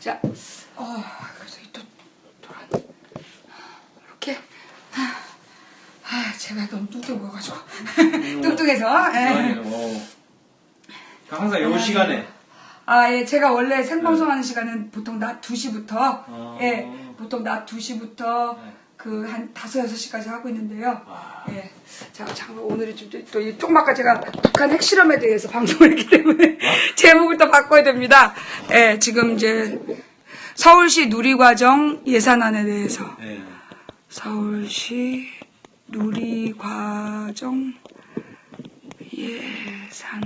자, 그래서 또 돌아 이렇게. 제가 너무 뚱뚱해 보여가지고 뚱뚱해서. 예. 항상 요 시간에. 예, 제가 원래 생방송하는 시간은 보통 낮 2시부터, 예, 보통 낮 2시부터 한 5, 6시까지 하고 있는데요. 예. 자, 잠깐 오늘은 또 이 쪽막까 제가 북한 핵실험에 대해서 방송을 했기 때문에 제목을 또 바꿔야 됩니다. 예, 지금 이제 서울시 누리과정 예산안에 대해서. 서울시 누리과정 예산.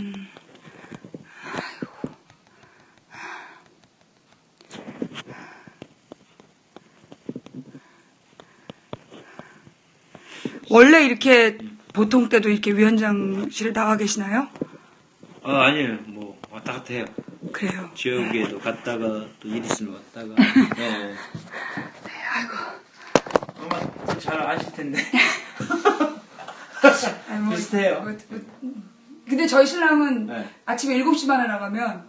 원래 이렇게 보통 때도 이렇게 위원장실에 나가 계시나요? 아니에요. 뭐 왔다 갔다 해요. 그래요. 지역에도 갔다가 또 일 있으면 왔다가. 네. 아이고. 아마 잘 아실 텐데. 뭐, 비슷해요. 근데 저희 신랑은 네. 아침에 7시 반에 나가면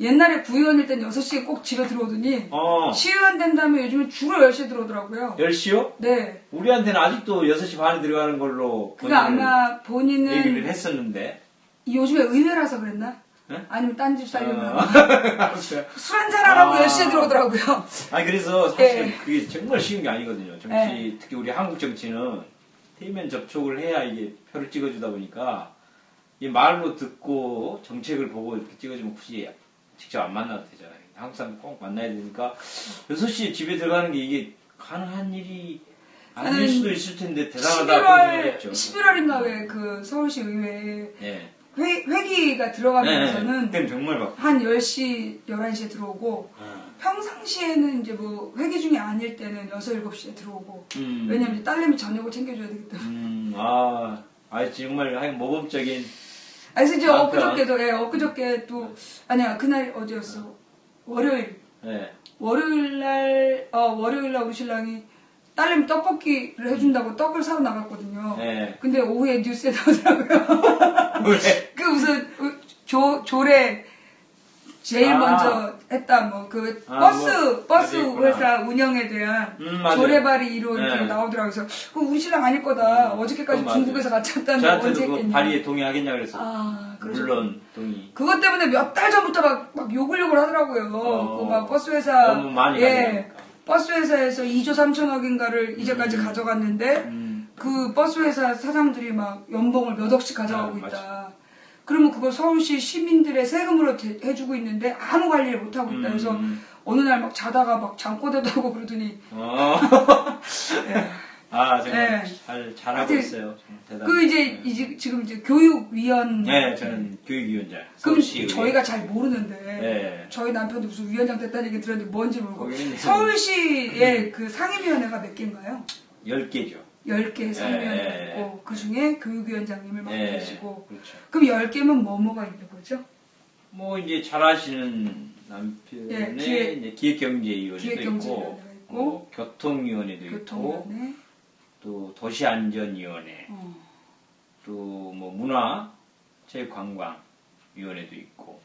옛날에 구의원일 땐 6시에 꼭 집에 들어오더니 시의원 된 다음에 요즘은 주로 10시에 들어오더라고요. 10시요? 네. 우리한테는 아직도 6시 반에 들어가는 걸로 그가 아마 본인은 얘기를 했었는데 요즘에 의외라서 그랬나? 네? 아니면 딴 집 살려면 알았어요. 술 한잔하라고 10시에 들어오더라고요. 아니 그래서 사실 네. 그게 정말 쉬운 게 아니거든요. 정치 특히 우리 한국 정치는 대면 접촉을 해야 이게 표를 찍어주다 보니까 이 말로 듣고 정책을 보고 이렇게 찍어주면 굳이 직접 안 만나도 되잖아요. 한국 사람 꼭 만나야 되니까 6시에 집에 들어가는 게 이게 가능한 일이 아닐 수도 있을 텐데 대단하다. 11월인가 왜 그 서울시 의회에 네. 회기가 들어가면서는 그땐 정말 바빠. 한 10시, 11시에 들어오고 평상시에는 이제 뭐 회기 중에 아닐 때는 6, 7시에 들어오고 왜냐면 딸내미 저녁을 챙겨줘야 되기 때문에 정말 모범적인 그래서 이제 엊그저께 또 아니야 그날 어디였어 월요일 월요일날 우리 신랑이 딸내미 떡볶이를 해준다고 떡을 사러 나갔거든요. 근데 오후에 뉴스에 나오더라고요. 왜? 그 무슨 조례 제일 먼저 했다 버스 회사 운영에 대한 조례발이 이렇게 나오더라고요. 그래서 우리 신랑 아닐 거다. 어저께까지 중국에서 같이 왔다는데 언제 했겠냐. 저한테도 발의에 동의하겠냐 그랬어. 물론 동의. 그것 때문에 몇 달 전부터 막 욕을 하더라고요. 그 막 버스 회사 너무 많이 가니까. 버스 회사에서 2조 3천억인가를 이제까지 가져갔는데 그 버스 회사 사장들이 막 연봉을 몇 억씩 가져가고 있다. 그러면 그걸 서울시 시민들의 세금으로 해주고 있는데 아무 관리를 못 하고 있다. 그래서 어느 날 막 자다가 막 잠꼬대도 하고 그러더니 정말 잘하고 있어요. 대단히. 지금 교육위원. 네, 저는 교육위원장. 그럼 저희가 잘 모르는데 저희 남편도 무슨 위원장 됐다는 얘기 들었는데 뭔지 모르고 서울시의 그 상임위원회가 몇 개인가요? 10개죠. 10개 상임위원회가 있고 그 중에 교육위원장님을 맡고 계시고 그렇죠. 그럼 10개면 뭐가 있는 거죠? 뭐 이제 잘 아시는 남편의 이제 기획경제위원회도 있고 교통위원회도 있고 또 도시안전위원회 또 뭐 문화체육관광위원회도 있고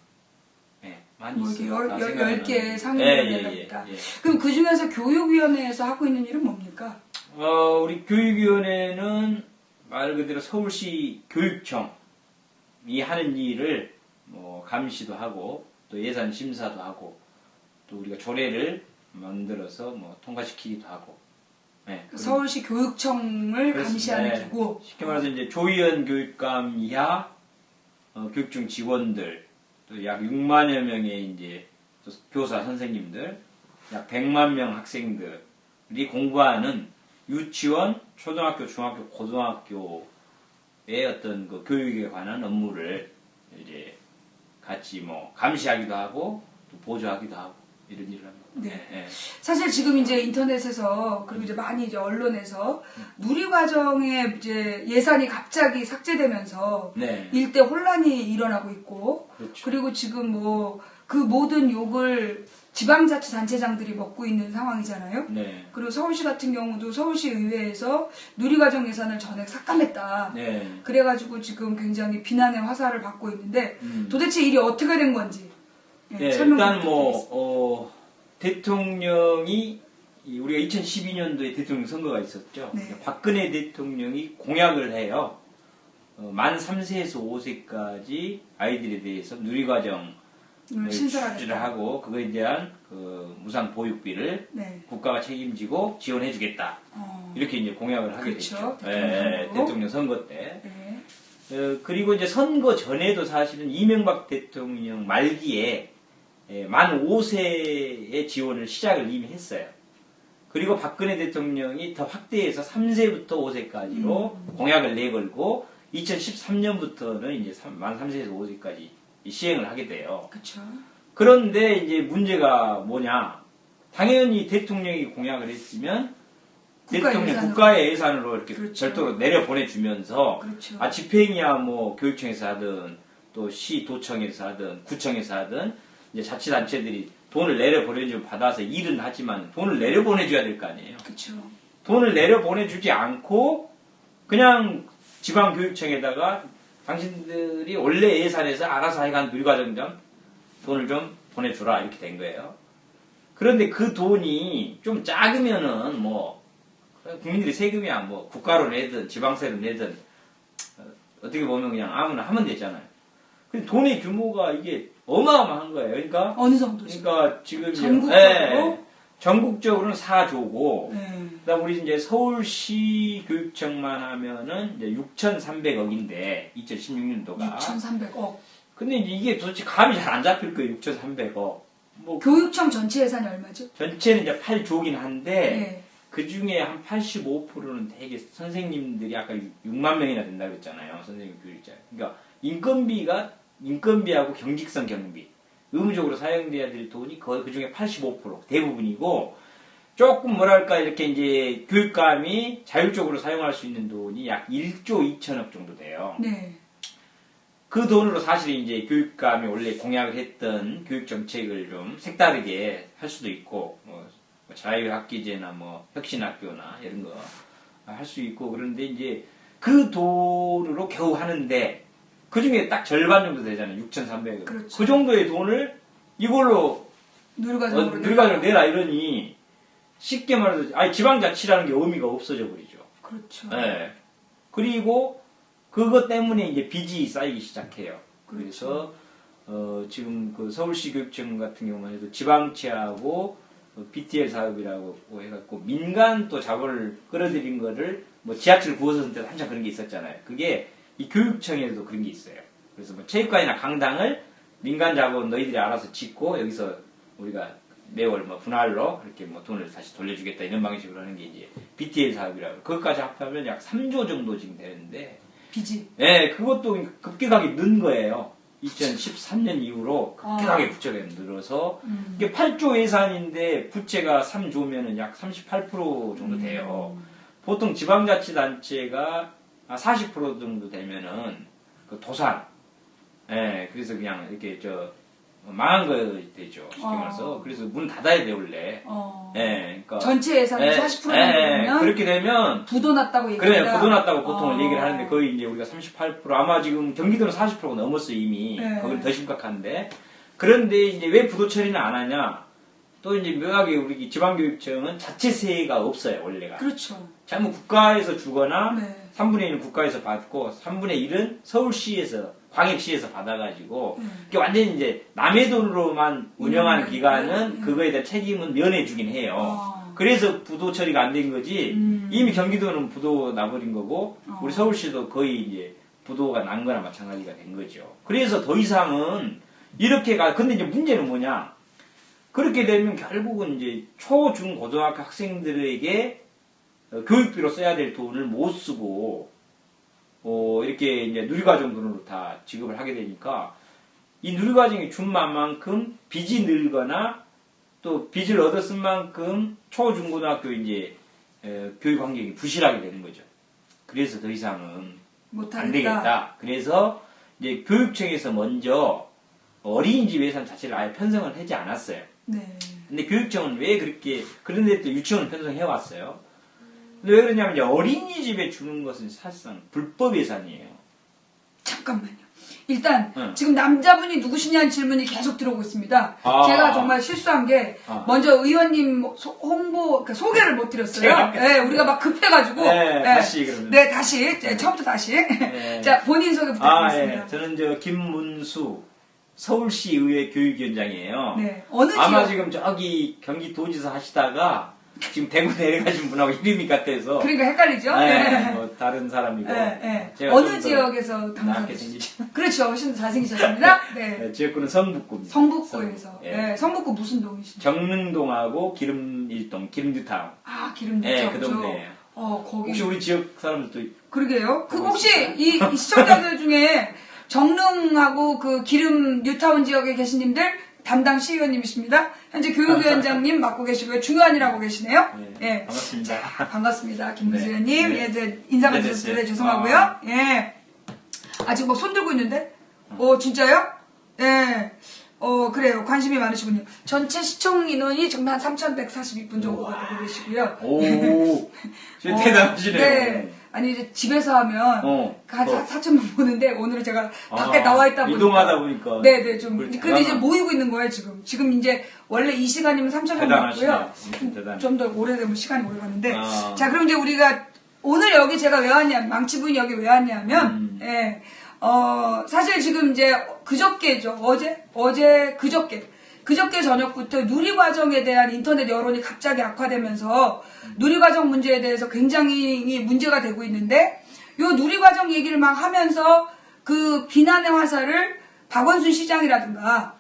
많이 있어요. 10개 상임위원회가 있다. 그럼 그 중에서 교육위원회에서 하고 있는 일은 뭡니까? 우리 교육위원회는 말 그대로 서울시 교육청이 하는 일을 뭐 감시도 하고 또 예산 심사도 하고 또 우리가 조례를 만들어서 뭐 통과시키기도 하고. 서울시 교육청을 감시하는 기구. 쉽게 말해서 이제 조의원 교육감 이하 교육청 직원들 또 약 6만여 명의 이제 교사 선생님들 약 100만 명 학생들이 공부하는 유치원, 초등학교, 중학교, 고등학교의 어떤 그 교육에 관한 업무를 이제 같이 뭐 감시하기도 하고 또 보조하기도 하고 이런 일을 합니다. 사실 지금 이제 인터넷에서 그리고 이제 많이 이제 언론에서 누리과정의 이제 예산이 갑자기 삭제되면서 일대 혼란이 일어나고 있고 그리고 지금 뭐 그 모든 욕을 지방자치단체장들이 먹고 있는 상황이잖아요. 그리고 서울시 같은 경우도 서울시 의회에서 누리과정 예산을 전액 삭감했다. 그래가지고 지금 굉장히 비난의 화살을 받고 있는데 도대체 일이 어떻게 된 건지 일단 뭐 대통령이 우리가 2012년도에 대통령 선거가 있었죠. 네. 박근혜 대통령이 공약을 해요. 만 3세에서 5세까지 아이들에 대해서 누리과정 실시를 하고 그거에 대한 그 무상 보육비를 네. 국가가 책임지고 지원해주겠다. 이렇게 이제 공약을 하게 그렇죠. 됐죠. 대통령 선거 때. 네. 그리고 이제 선거 전에도 사실은 이명박 대통령 말기에 만 5세의 지원을 시작을 이미 했어요. 그리고 박근혜 대통령이 더 확대해서 3세부터 5세까지로 공약을 내걸고 2013년부터는 이제 만 3세에서 5세까지 시행을 하게 돼요. 그렇죠. 그런데 이제 문제가 뭐냐? 당연히 대통령이 공약을 했으면 국가의 예산으로 이렇게 그렇죠. 절도로 내려 보내주면서 그렇죠. 집행이야 뭐 교육청에서 하든 또 시 도청에서 하든 구청에서 하든 이제 자치단체들이 돈을 내려 보내주면 받아서 일은 하지만 돈을 내려 보내줘야 될 거 아니에요. 그렇죠. 돈을 내려 보내주지 않고 그냥 지방교육청에다가 당신들이 원래 예산에서 알아서 하여간 누리과정점 돈을 좀 보내주라 이렇게 된 거예요. 그런데 그 돈이 좀 작으면은 뭐 국민들이 세금이야 뭐 국가로 내든 지방세로 내든 어떻게 보면 그냥 아무나 하면 되잖아요. 근데 돈의 규모가 이게 어마어마한 거예요. 그러니까 어느 정도죠? 그러니까 지금 전국적으로 전국적으로는 4조고 네. 그다음 우리 이제 서울시 교육청만 하면은 이제 6,300억인데 2016년도가 6,300억. 근데 이제 이게 도대체 감이 잘 안 잡힐 거예요. 6,300억. 뭐 교육청 전체 예산이 얼마죠? 전체는 이제 8조긴 한데 네. 그 중에 한 85%는 되게 선생님들이 아까 6만 명이나 된다고 그랬잖아요. 선생님 교육자. 그러니까 인건비하고 경직성 경비 의무적으로 사용돼야 될 돈이 거의 그 중에 85% 대부분이고 조금 뭐랄까 이렇게 이제 교육감이 자율적으로 사용할 수 있는 돈이 약 1조 2천억 정도 돼요. 네. 그 돈으로 사실 이제 교육감이 원래 공약을 했던 교육 정책을 좀 색다르게 할 수도 있고 뭐 자유학기제나 뭐 혁신학교나 이런 거 할 수 있고 그런데 이제 그 돈으로 겨우 하는데 그 중에 딱 절반 정도 되잖아요. 6,300원. 그렇죠. 그 정도의 돈을 이걸로 누리과정으로 내라 이러니 쉽게 말해서 아니 지방자치라는 게 의미가 없어져 버리죠. 그렇죠. 네. 그리고 그것 때문에 이제 빚이 쌓이기 시작해요. 그렇죠. 그래서 지금 그 서울시 교육청 같은 경우만 해도 지방채하고 BTL 사업이라고 해갖고 민간 또 자본을 끌어들인 거를 뭐 지하철 9호선 때도 한참 그런 게 있었잖아요. 그게 이 교육청에도 그런 게 있어요. 그래서 뭐 체육관이나 강당을 민간 자본 너희들이 알아서 짓고 여기서 우리가 매월 뭐 분할로 그렇게 뭐 돈을 다시 돌려주겠다 이런 방식으로 하는 게 이제 BTL 사업이라고. 그것까지 합하면 약 3조 정도 지금 되는데. 빚이. 네, 그것도 급격하게 는 거예요. 2013년 이후로 급격하게 부채가 늘어서 이게 8조 예산인데 부채가 3조면은 약 38% 정도 돼요. 보통 지방자치단체가 40% 정도 되면은 그 도산, 예, 그래서 그냥 이렇게 망한 거 되죠. 쉽게 말해서. 그래서 문 닫아야 돼 원래. 예, 그러니까 전체 예산이 40% 되면 그렇게 되면 부도 났다고 얘기합니다. 그래, 부도 났다고 보통은 얘기를 하는데 거의 이제 우리가 38% 아마 지금 경기도는 40%가 넘었어 이미. 네. 거기는 더 심각한데. 그런데 이제 왜 부도 처리는 안 하냐? 또 이제 묘하게 우리 지방교육청은 자체세가 없어요 원래가. 그렇죠. 잘못 국가에서 주거나 네. 3분의 1은 국가에서 받고 3분의 1은 서울시에서 광역시에서 받아가지고 이게 완전히 이제 남의 돈으로만 운영하는 기관은 그거에 대한 책임은 면해주긴 해요. 그래서 부도 처리가 안 된 거지 이미 경기도는 부도 나버린 거고 우리 서울시도 거의 이제 부도가 난 거나 마찬가지가 된 거죠. 그래서 더 이상은 이렇게 근데 이제 문제는 뭐냐? 그렇게 되면 결국은 이제 초, 중, 고등학교 학생들에게 교육비로 써야 될 돈을 못 쓰고 이렇게 이제 누리과정 돈으로 다 지급을 하게 되니까 이 누리과정이 준 만큼 빚이 늘거나 또 빚을 얻어 쓴 만큼 초, 중, 고등학교 이제 교육 환경이 부실하게 되는 거죠. 그래서 더 이상은 안 되겠다. 그래서 이제 교육청에서 먼저 어린이집 예산 자체를 아예 편성을 하지 않았어요. 네. 근데 교육청은 왜 그렇게 그런데 또 유치원을 편성해 왔어요. 근데 왜 그러냐면 이제 어린이집에 주는 것은 사실상 불법 예산이에요. 잠깐만요. 일단 지금 남자분이 누구시냐는 질문이 계속 들어오고 있습니다. 제가 정말 실수한 게 먼저 의원님 그러니까 소개를 못 드렸어요. 네, 우리가 막 급해가지고. 다시 그러면. 네, 다시. 처음부터 다시. 자, 본인 소개 부탁드리겠습니다. 저는 김문수 서울시 의회 교육위원장이에요. 네, 어느 지역? 아마 지금 저기 경기도지사 하시다가 지금 대구 내려가신 분하고 이름이 같아서. 그러니까 헷갈리죠? 뭐 다른 사람이고. 제가 어느 지역에서 당선되셨죠? 그렇죠. 훨씬 더 잘생기셨습니다. 네. 지역구는 성북구입니다. 성북구에서. 성북구 무슨 동이시죠? 정릉동하고 기름일동, 기름뉴타운. 기름뉴타운. 그 동네예요. 거기. 혹시 우리 지역 사람들도. 그러게요. 혹시 이 시청자들 중에 정릉하고 그 기름 뉴타운 지역에 계신 님들 담당 시의원님이십니다. 현재 교육위원장님 맡고 계시고요. 중요한 일 하고 계시네요. 네. 반갑습니다. 자, 반갑습니다. 김문수 의원님. 인사가 드렸을 죄송하고요. 지금 뭐 손 들고 있는데? 진짜요? 그래요. 관심이 많으시군요. 전체 시청 인원이 지금 한 3,142분 정도가 되고 계시고요. 오, 대단하시네요. 네. 아니, 이제 집에서 하면, 한 4천만 보는데, 오늘은 제가 밖에 나와 있다 보니까. 이동하다 보니까. 네네, 좀. 근데 이제 모이고 있는 거예요, 지금. 지금 이제, 원래 이 시간이면 3천만 맞고요. 좀 더 오래되면 시간이 오래 가는데. 자, 그럼 이제 우리가, 오늘 여기 제가 왜 왔냐, 망치부인 여기 왜 왔냐면, 사실 지금 이제, 그저께죠. 그저께 저녁부터 누리과정에 대한 인터넷 여론이 갑자기 악화되면서 누리과정 문제에 대해서 굉장히 문제가 되고 있는데 요 누리과정 얘기를 막 하면서 그 비난의 화살을 박원순 시장이라든가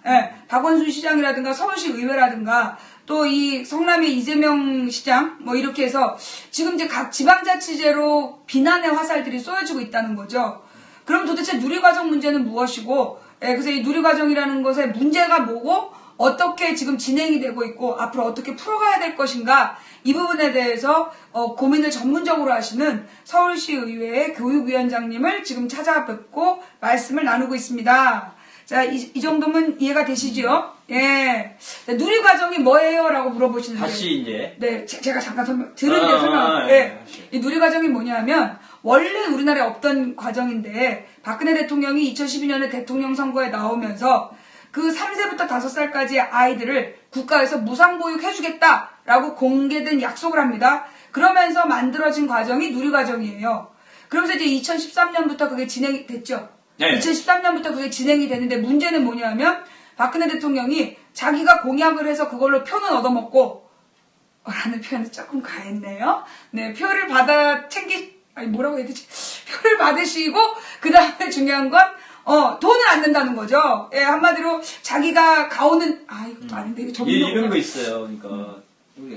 서울시 의회라든가 또 이 성남의 이재명 시장 뭐 이렇게 해서 지금 이제 각 지방자치제로 비난의 화살들이 쏘여지고 있다는 거죠. 그럼 도대체 누리과정 문제는 무엇이고 그래서 이 누리과정이라는 것의 문제가 뭐고 어떻게 지금 진행이 되고 있고 앞으로 어떻게 풀어가야 될 것인가 이 부분에 대해서 고민을 전문적으로 하시는 서울시 의회의 교육위원장님을 지금 찾아뵙고 말씀을 나누고 있습니다. 자, 이 정도면 이해가 되시죠? 누리과정이 뭐예요? 라고 물어보시는데. 다시 이제. 네, 제가 잠깐 설명. 이 누리과정이 뭐냐면, 원래 우리나라에 없던 과정인데, 박근혜 대통령이 2012년에 대통령 선거에 나오면서, 그 3세부터 5살까지의 아이들을 국가에서 무상보육해주겠다라고 공개된 약속을 합니다. 그러면서 만들어진 과정이 누리과정이에요. 그러면서 이제 2013년부터 그게 진행이 됐죠. 2013년부터 그게 진행이 되는데 문제는 뭐냐면 박근혜 대통령이 자기가 공약을 해서 그걸로 표는 얻어먹고 라는 표현이 조금 가했네요. 네, 표를 받아 뭐라고 해야 되지? 표를 받으시고 그 다음에 중요한 건 돈을 안 낸다는 거죠. 한마디로 자기가 가오는 이것도 아닌데 이런 거 있어요. 그러니까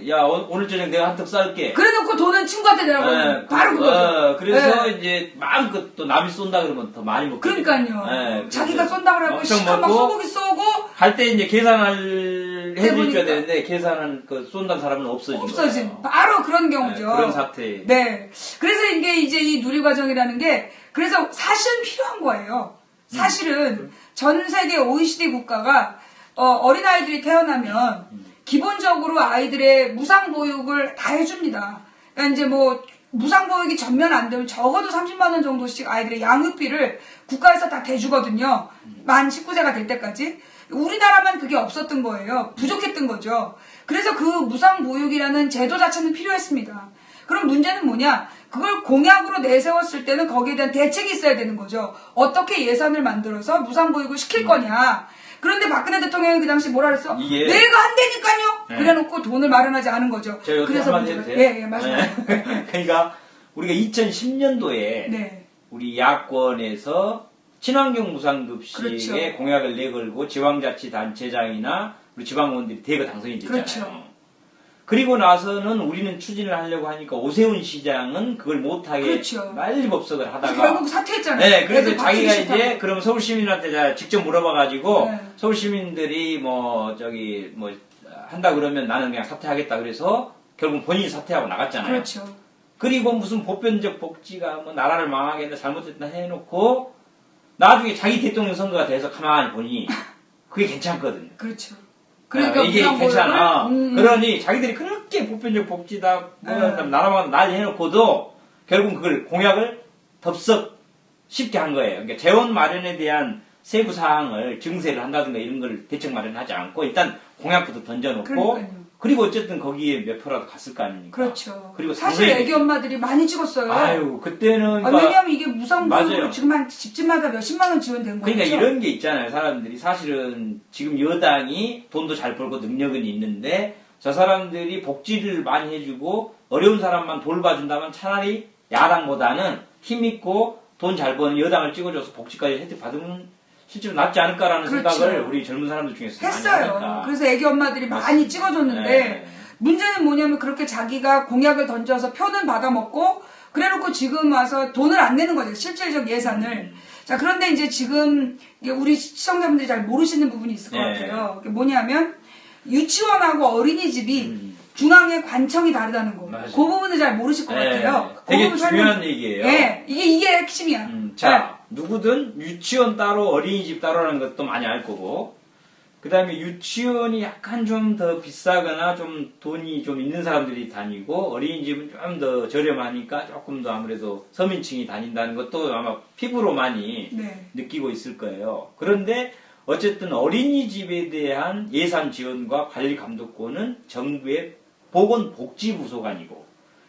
야 오늘 저녁 내가 한턱 쌀게. 그래놓고 돈은 친구한테 내라고 바로 그거죠. 그래서 이제 마음껏 또 남이 쏜다 그러면 더 많이 먹고. 그러니까요. 자기가 쏜다 그러고 시간 막 소고기 쏘고 할 때 이제 계산을 해줘야 되는데 계산은 쏜다는 사람은 없어진. 바로 그런 경우죠. 그런 사태. 네. 그래서 이게 이제 이 누리과정이라는 게 그래서 사실은 필요한 거예요. 사실은 전 세계 OECD 국가가 어린아이들이 태어나면 기본적으로 아이들의 무상보육을 다 해줍니다. 그러니까 이제 뭐 무상보육이 전면 안 되면 적어도 30만 원 정도씩 아이들의 양육비를 국가에서 다 대주거든요. 만 19세가 될 때까지. 우리나라만 그게 없었던 거예요. 부족했던 거죠. 그래서 그 무상보육이라는 제도 자체는 필요했습니다. 그럼 문제는 뭐냐? 그걸 공약으로 내세웠을 때는 거기에 대한 대책이 있어야 되는 거죠. 어떻게 예산을 만들어서 무상보육을 시킬 거냐. 그런데 박근혜 대통령이 그 당시 뭐라 그랬어? 내가 한다니까요. 그래놓고 돈을 마련하지 않은 거죠. 그래서 한마디 해도 돼요? 맞습니다. 그러니까 우리가 2010년도에 우리 야권에서 친환경 무상급식에 공약을 내걸고 지방자치단체장이나 우리 지방의원들이 대거 당선이 됐잖아요. 그리고 나서는 우리는 추진을 하려고 하니까 오세훈 시장은 그걸 못하게 말리법석을 하다가 결국 사퇴했잖아요. 네, 그래서 자기가 이제 그럼 서울 시민한테 직접 물어봐가지고 서울 시민들이 한다 그러면 나는 그냥 사퇴하겠다 그래서 결국 본인이 사퇴하고 나갔잖아요. 그렇죠. 그리고 무슨 보편적 복지가 뭐 나라를 망하게 했다 잘못했다 해놓고 나중에 자기 대통령 선거가 돼서 가만히 보니 그게 괜찮거든요. 그렇죠. 그러니까 이게 괜찮아. 그러니 자기들이 그렇게 보편적 복지다, 나라만 난리 해놓고도 결국 그걸 공약을 덥석 쉽게 한 거예요. 그러니까 재원 마련에 대한 세부 사항을 증세를 한다든가 이런 걸 대책 마련하지 않고 일단 공약부터 던져놓고 그러니까요. 그리고 어쨌든 거기에 몇 표라도 갔을 거 아닙니까? 그렇죠. 그리고 사실 애기 엄마들이 많이 찍었어요. 아유 그때는 그러니까 왜냐하면 이게 무상급으로 맞아요. 지금 한 집집마다 몇십만 원 지원된 거죠. 그러니까 이런 게 있잖아요. 사람들이 사실은 지금 여당이 돈도 잘 벌고 능력은 있는데 저 사람들이 복지를 많이 해주고 어려운 사람만 돌봐준다면 차라리 야당보다는 힘있고 돈 잘 버는 여당을 찍어줘서 복지까지 혜택 받으면 실제로 낫지 않을까라는 그렇죠. 생각을 우리 젊은 사람들 중에서 많이 했어요. 하니까. 그래서 애기 엄마들이 많이 맞습니다. 찍어줬는데 네. 문제는 뭐냐면 그렇게 자기가 공약을 던져서 표는 받아먹고 그래놓고 지금 와서 돈을 안 내는 거죠. 실질적 예산을. 자, 그런데 이제 지금 이게 우리 시청자분들이 잘 모르시는 부분이 있을 것 네. 같아요. 그게 뭐냐면 유치원하고 어린이집이 중앙의 관청이 다르다는 거. 맞아요. 그 부분을 잘 모르실 것 네. 같아요. 그 되게 부분 중요한 얘기예요. 네, 이게 핵심이야. 자, 누구든 유치원 따로 어린이집 따로라는 것도 많이 알 거고, 그 다음에 유치원이 약간 좀 더 비싸거나 좀 돈이 좀 있는 사람들이 다니고, 어린이집은 좀 더 저렴하니까 조금 더 아무래도 서민층이 다닌다는 것도 아마 피부로 많이 네. 느끼고 있을 거예요. 그런데 어쨌든 어린이집에 대한 예산 지원과 관리 감독권은 정부의 보건복지부 소관이고,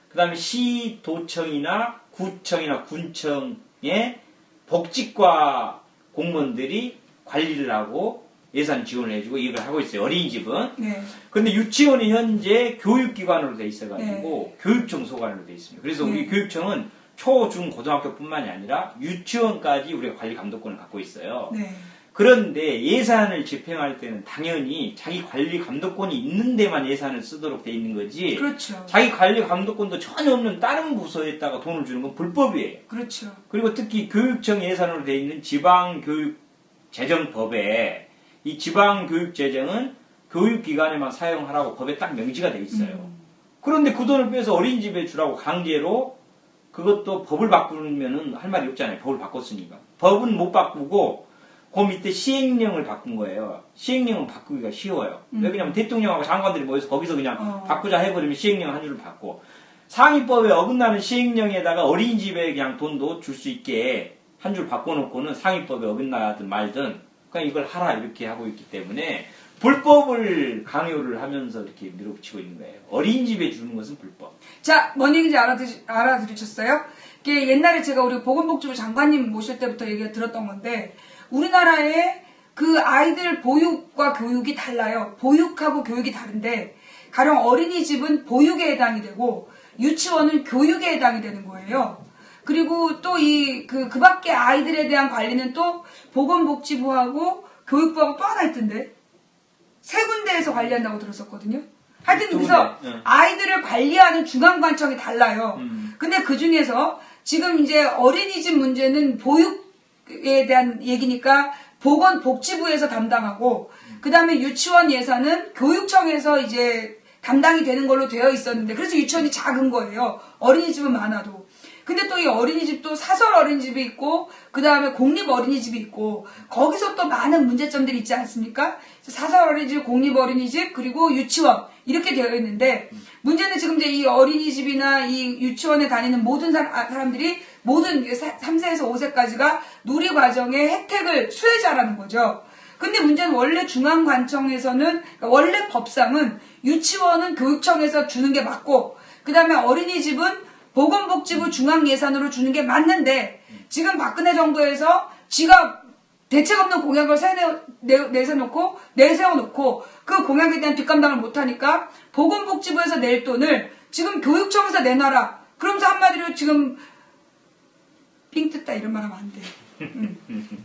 그 다음에 시도청이나 구청이나 군청의 복지과 공무원들이 관리를 하고 예산 지원을 해주고 이걸 하고 있어요. 어린이집은. 네. 그런데 유치원이 현재 교육기관으로 돼 있어가지고 교육청 소관으로 돼 있습니다. 그래서 우리 교육청은 초, 중, 고등학교뿐만이 아니라 유치원까지 우리가 관리 감독권을 갖고 있어요. 네. 그런데 예산을 집행할 때는 당연히 자기 관리 감독권이 있는 데만 예산을 쓰도록 돼 있는 거지. 그렇죠. 자기 관리 감독권도 전혀 없는 다른 부서에다가 돈을 주는 건 불법이에요. 그렇죠. 그리고 특히 교육청 예산으로 돼 있는 지방교육재정법에 이 지방교육재정은 교육기관에만 사용하라고 법에 딱 명시가 돼 있어요. 그런데 그 돈을 빼서 어린이집에 주라고 강제로 그것도 법을 바꾸면은 할 말이 없잖아요. 법을 바꿨으니까. 법은 못 바꾸고 그 밑에 시행령을 바꾼 거예요. 시행령은 바꾸기가 쉬워요. 왜 그러냐면 대통령하고 장관들이 모여서 거기서 그냥 바꾸자 해버리면 시행령 한 줄을 바꿔. 상위법에 어긋나는 시행령에다가 어린이집에 그냥 돈도 줄 수 있게 한 줄 바꿔놓고는 상위법에 어긋나든 말든 그냥 이걸 하라 이렇게 하고 있기 때문에 불법을 강요를 하면서 이렇게 밀어붙이고 있는 거예요. 어린이집에 주는 것은 불법. 자, 뭔 얘기인지 알아들으셨어요? 이게 옛날에 제가 우리 보건복지부 장관님 모실 때부터 얘기가 들었던 건데 우리나라의 그 아이들 보육과 교육이 달라요. 보육하고 교육이 다른데 가령 어린이집은 보육에 해당이 되고 유치원은 교육에 해당이 되는 거예요. 그리고 또 그 밖에 아이들에 대한 관리는 또 보건복지부하고 교육부하고 또 하나 있던데 세 군데에서 관리한다고 들었었거든요. 하여튼 그래서 아이들을 관리하는 중앙관청이 달라요. 근데 그 중에서 지금 이제 어린이집 문제는 보육에 대한 얘기니까 보건복지부에서 담당하고 그 다음에 유치원 예산은 교육청에서 이제 담당이 되는 걸로 되어 있었는데 그래서 유치원이 작은 거예요. 어린이집은 많아도. 근데 또 이 어린이집도 사설 어린이집이 있고 그 다음에 공립 어린이집이 있고 거기서 또 많은 문제점들이 있지 않습니까? 사설 어린이집, 공립 어린이집 그리고 유치원 이렇게 되어 있는데 문제는 지금 이제 이 어린이집이나 이 유치원에 다니는 모든 사람들이 모든 3세에서 5세까지가 누리과정의 혜택을 수혜자라는 거죠. 근데 문제는 원래 중앙관청에서는 그러니까 원래 법상은 유치원은 교육청에서 주는 게 맞고 그 다음에 어린이집은 보건복지부 중앙예산으로 주는 게 맞는데 지금 박근혜 정부에서 지가 대책 없는 공약을 내세워놓고 그 공약에 대한 뒷감당을 못하니까 보건복지부에서 낼 돈을 지금 교육청에서 내놔라. 그러면서 한마디로 지금 삥 뜯다 이런 말 하면 안 돼.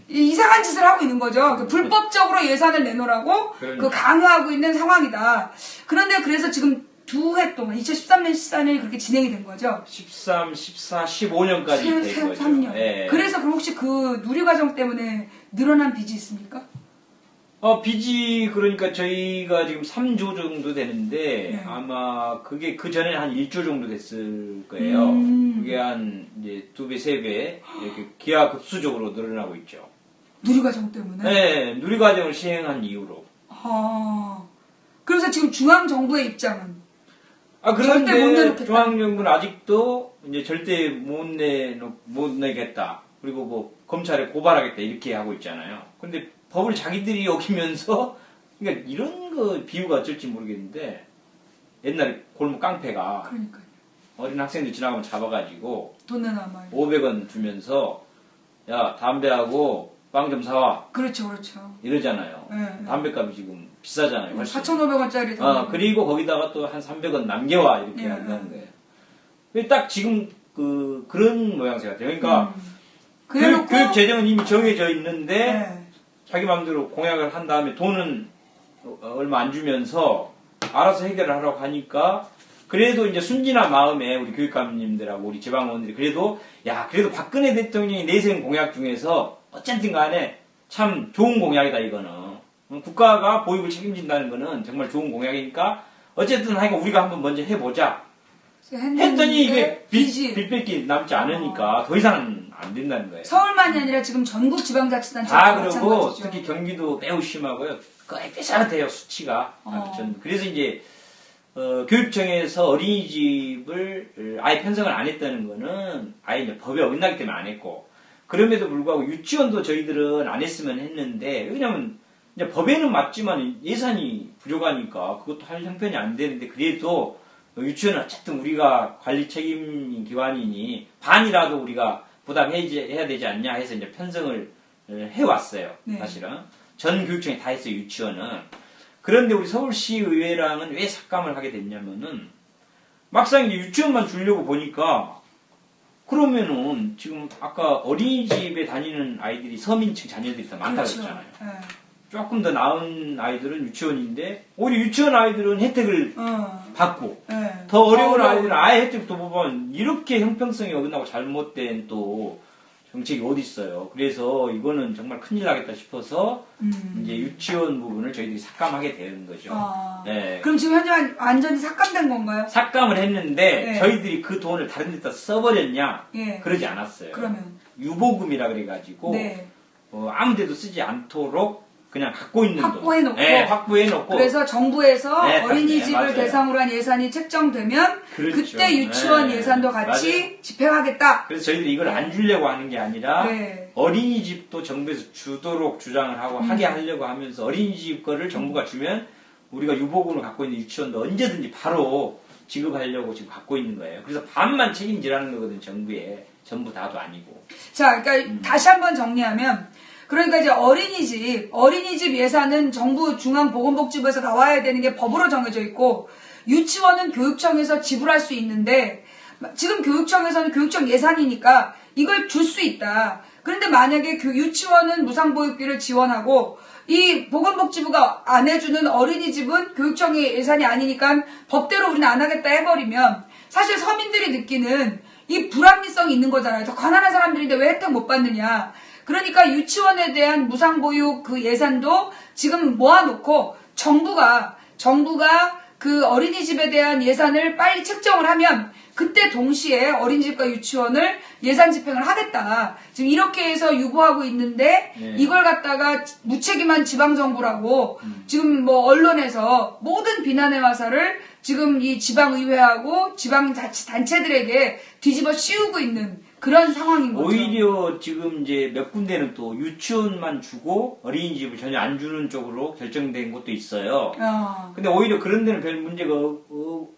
이상한 짓을 하고 있는 거죠. 불법적으로 예산을 내놓으라고 그 강요하고 있는 상황이다. 그런데 그래서 지금 두 해 동안 2013년, 14년이 그렇게 진행이 된 거죠. 13, 14, 15년까지 된 거죠. 3년. 예. 그래서 그럼 혹시 그 누리과정 때문에 늘어난 빚이 있습니까? 빚이 그러니까 저희가 지금 3조 정도 되는데 아마 그게 그 전에 한 1조 정도 됐을 거예요. 그게 한 이제 2배, 3배 이렇게 기하급수적으로 늘어나고 있죠. 누리과정 때문에? 네, 누리과정을 시행한 이후로. 그래서 지금 중앙정부의 입장은? 절대 못 그런데 내놓겠다. 중앙정부는 아직도 이제 절대 못 내겠다. 그리고 뭐 검찰에 고발하겠다 이렇게 하고 있잖아요. 근데 법을 자기들이 어기면서 그러니까 이런 거 비유가 어쩔지 모르겠는데 옛날에 골목 깡패가 그러니까요. 어린 학생들 지나가면 잡아가지고 돈 내놔 500원 주면서 야 담배하고 빵 좀 사와. 그렇죠, 그렇죠. 이러잖아요. 네. 담배값이 지금 비싸잖아요. 4,500원짜리 그리고 거기다가 또 한 300원 남겨와 이렇게 한다는 거예요. 근데 딱 지금 그런 모양새 같아요. 그러니까 교육 재정은 이미 정해져 있는데 네. 자기 마음대로 공약을 한 다음에 돈은 얼마 안 주면서 알아서 해결을 하라고 하니까 그래도 이제 순진한 마음에 우리 교육감님들하고 우리 지방의원들이 그래도 박근혜 대통령이 내세운 공약 중에서 어쨌든 간에 참 좋은 공약이다 이거는. 국가가 보육을 책임진다는 거는 정말 좋은 공약이니까 어쨌든 하여간 우리가 한번 먼저 해보자. 했더니 이게 빚 뺏기 남지 않으니까 더 이상은 안 된다는 거예요. 서울만이 아니라 지금 전국 지방자치단체 다 그러고 특히 경기도 매우 심하고요. 거의 깨끗해요 수치가. 그래서 이제 교육청에서 어린이집을 아예 편성을 안 했다는 거는 아예 이제 법에 어긋나기 때문에 안 했고 그럼에도 불구하고 유치원도 저희들은 안 했으면 했는데 왜냐면 이제 법에는 맞지만 예산이 부족하니까 그것도 할 형편이 안 되는데 그래도 유치원은 어쨌든 우리가 관리 책임 기관이니 반이라도 우리가 부담해야 되지 않냐 해서 이제 편성을 해왔어요. 네. 사실은 전 교육청이 다 했어요 유치원은. 그런데 우리 서울시의회랑은 왜 삭감을 하게 됐냐면은 막상 이제 유치원만 주려고 보니까 그러면은 지금 아까 어린이집에 다니는 아이들이 서민층 자녀들이 더 많다고 그렇죠. 했잖아요. 네. 조금 더 나은 아이들은 유치원인데 오히려 유치원 아이들은 혜택을 받고 네. 더 어려운 아이들은 아예 혜택도 못 받으면 이렇게 형평성이 어긋나고 잘못된 또 정책이 어디 있어요. 그래서 이거는 정말 큰일 나겠다 싶어서 이제 유치원 부분을 저희들이 삭감하게 되는 거죠. 네. 그럼 지금 현재 완전히 삭감된 건가요? 삭감을 했는데 저희들이 그 돈을 다른 데다 써버렸냐? 그러지 않았어요. 그러면 유보금이라 그래가지고 아무 데도 쓰지 않도록 그냥 갖고 있는 확보해놓고, 확보해놓고 그래서 정부에서 어린이집을 대상으로 한 예산이 책정되면 그렇죠. 그때 유치원 예산도 같이 집행하겠다. 그래서 저희들이 이걸 안 주려고 하는 게 아니라 어린이집도 정부에서 주도록 주장을 하고 하게 하려고 하면서 어린이집 거를 정부가 주면 우리가 유보금을 갖고 있는 유치원도 언제든지 바로 지급하려고 지금 갖고 있는 거예요. 그래서 반만 책임지라는 거거든 정부에. 전부 다도 아니고. 자, 그러니까 다시 한번 정리하면 그러니까 이제 어린이집 예산은 정부 중앙보건복지부에서 나와야 되는 게 법으로 정해져 있고 유치원은 교육청에서 지불할 수 있는데 지금 교육청에서는 교육청 예산이니까 이걸 줄 수 있다. 그런데 만약에 유치원은 무상보육비를 지원하고 이 보건복지부가 안 해주는 어린이집은 교육청의 예산이 아니니까 법대로 우리는 안 하겠다 해버리면 사실 서민들이 느끼는 이 불합리성이 있는 거잖아요. 더 가난한 사람들인데 왜 혜택 못 받느냐. 그러니까 유치원에 대한 무상보육 그 예산도 지금 모아놓고 정부가 그 어린이집에 대한 예산을 빨리 책정을 하면 그때 동시에 어린이집과 유치원을 예산 집행을 하겠다. 지금 이렇게 해서 유보하고 있는데 이걸 갖다가 무책임한 지방정부라고 지금 뭐 언론에서 모든 비난의 화살을 지금 이 지방의회하고 지방자치단체들에게 뒤집어 씌우고 있는 그런 상황인 거죠. 오히려 지금 이제 몇 군데는 또 유치원만 주고 어린이집을 전혀 안 주는 쪽으로 결정된 곳도 있어요. 근데 오히려 그런 데는 별 문제가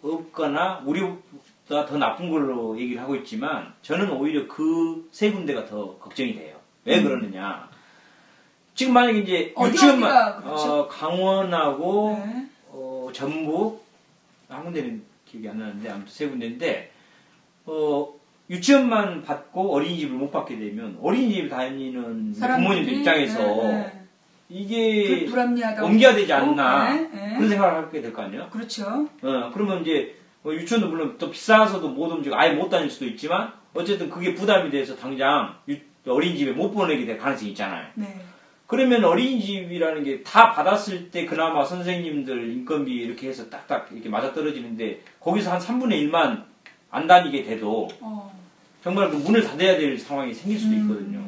없거나 우리보다 더 나쁜 걸로 얘기를 하고 있지만 저는 오히려 그 세 군데가 더 걱정이 돼요. 왜 그러느냐. 지금 만약에 이제 유치원만 강원하고 전북 한 군데는 기억이 안 나는데 아무튼 세 군데인데 유치원만 받고 어린이집을 못 받게 되면 어린이집 다니는 부모님들 입장에서 이게 옮겨야 되지 않나 그런 생각을 하게 될 거 아니에요? 그렇죠. 그러면 이제 유치원도 물론 또 비싸서도 못 움직이고 아예 못 다닐 수도 있지만 어쨌든 그게 부담이 돼서 당장 어린이집에 못 보내게 될 가능성이 있잖아요. 그러면 어린이집이라는 게 다 받았을 때 그나마 선생님들 인건비 이렇게 해서 딱딱 이렇게 맞아떨어지는데 거기서 한 3분의 1만 안 다니게 돼도 정말 그 문을 닫아야 될 상황이 생길 수도 있거든요.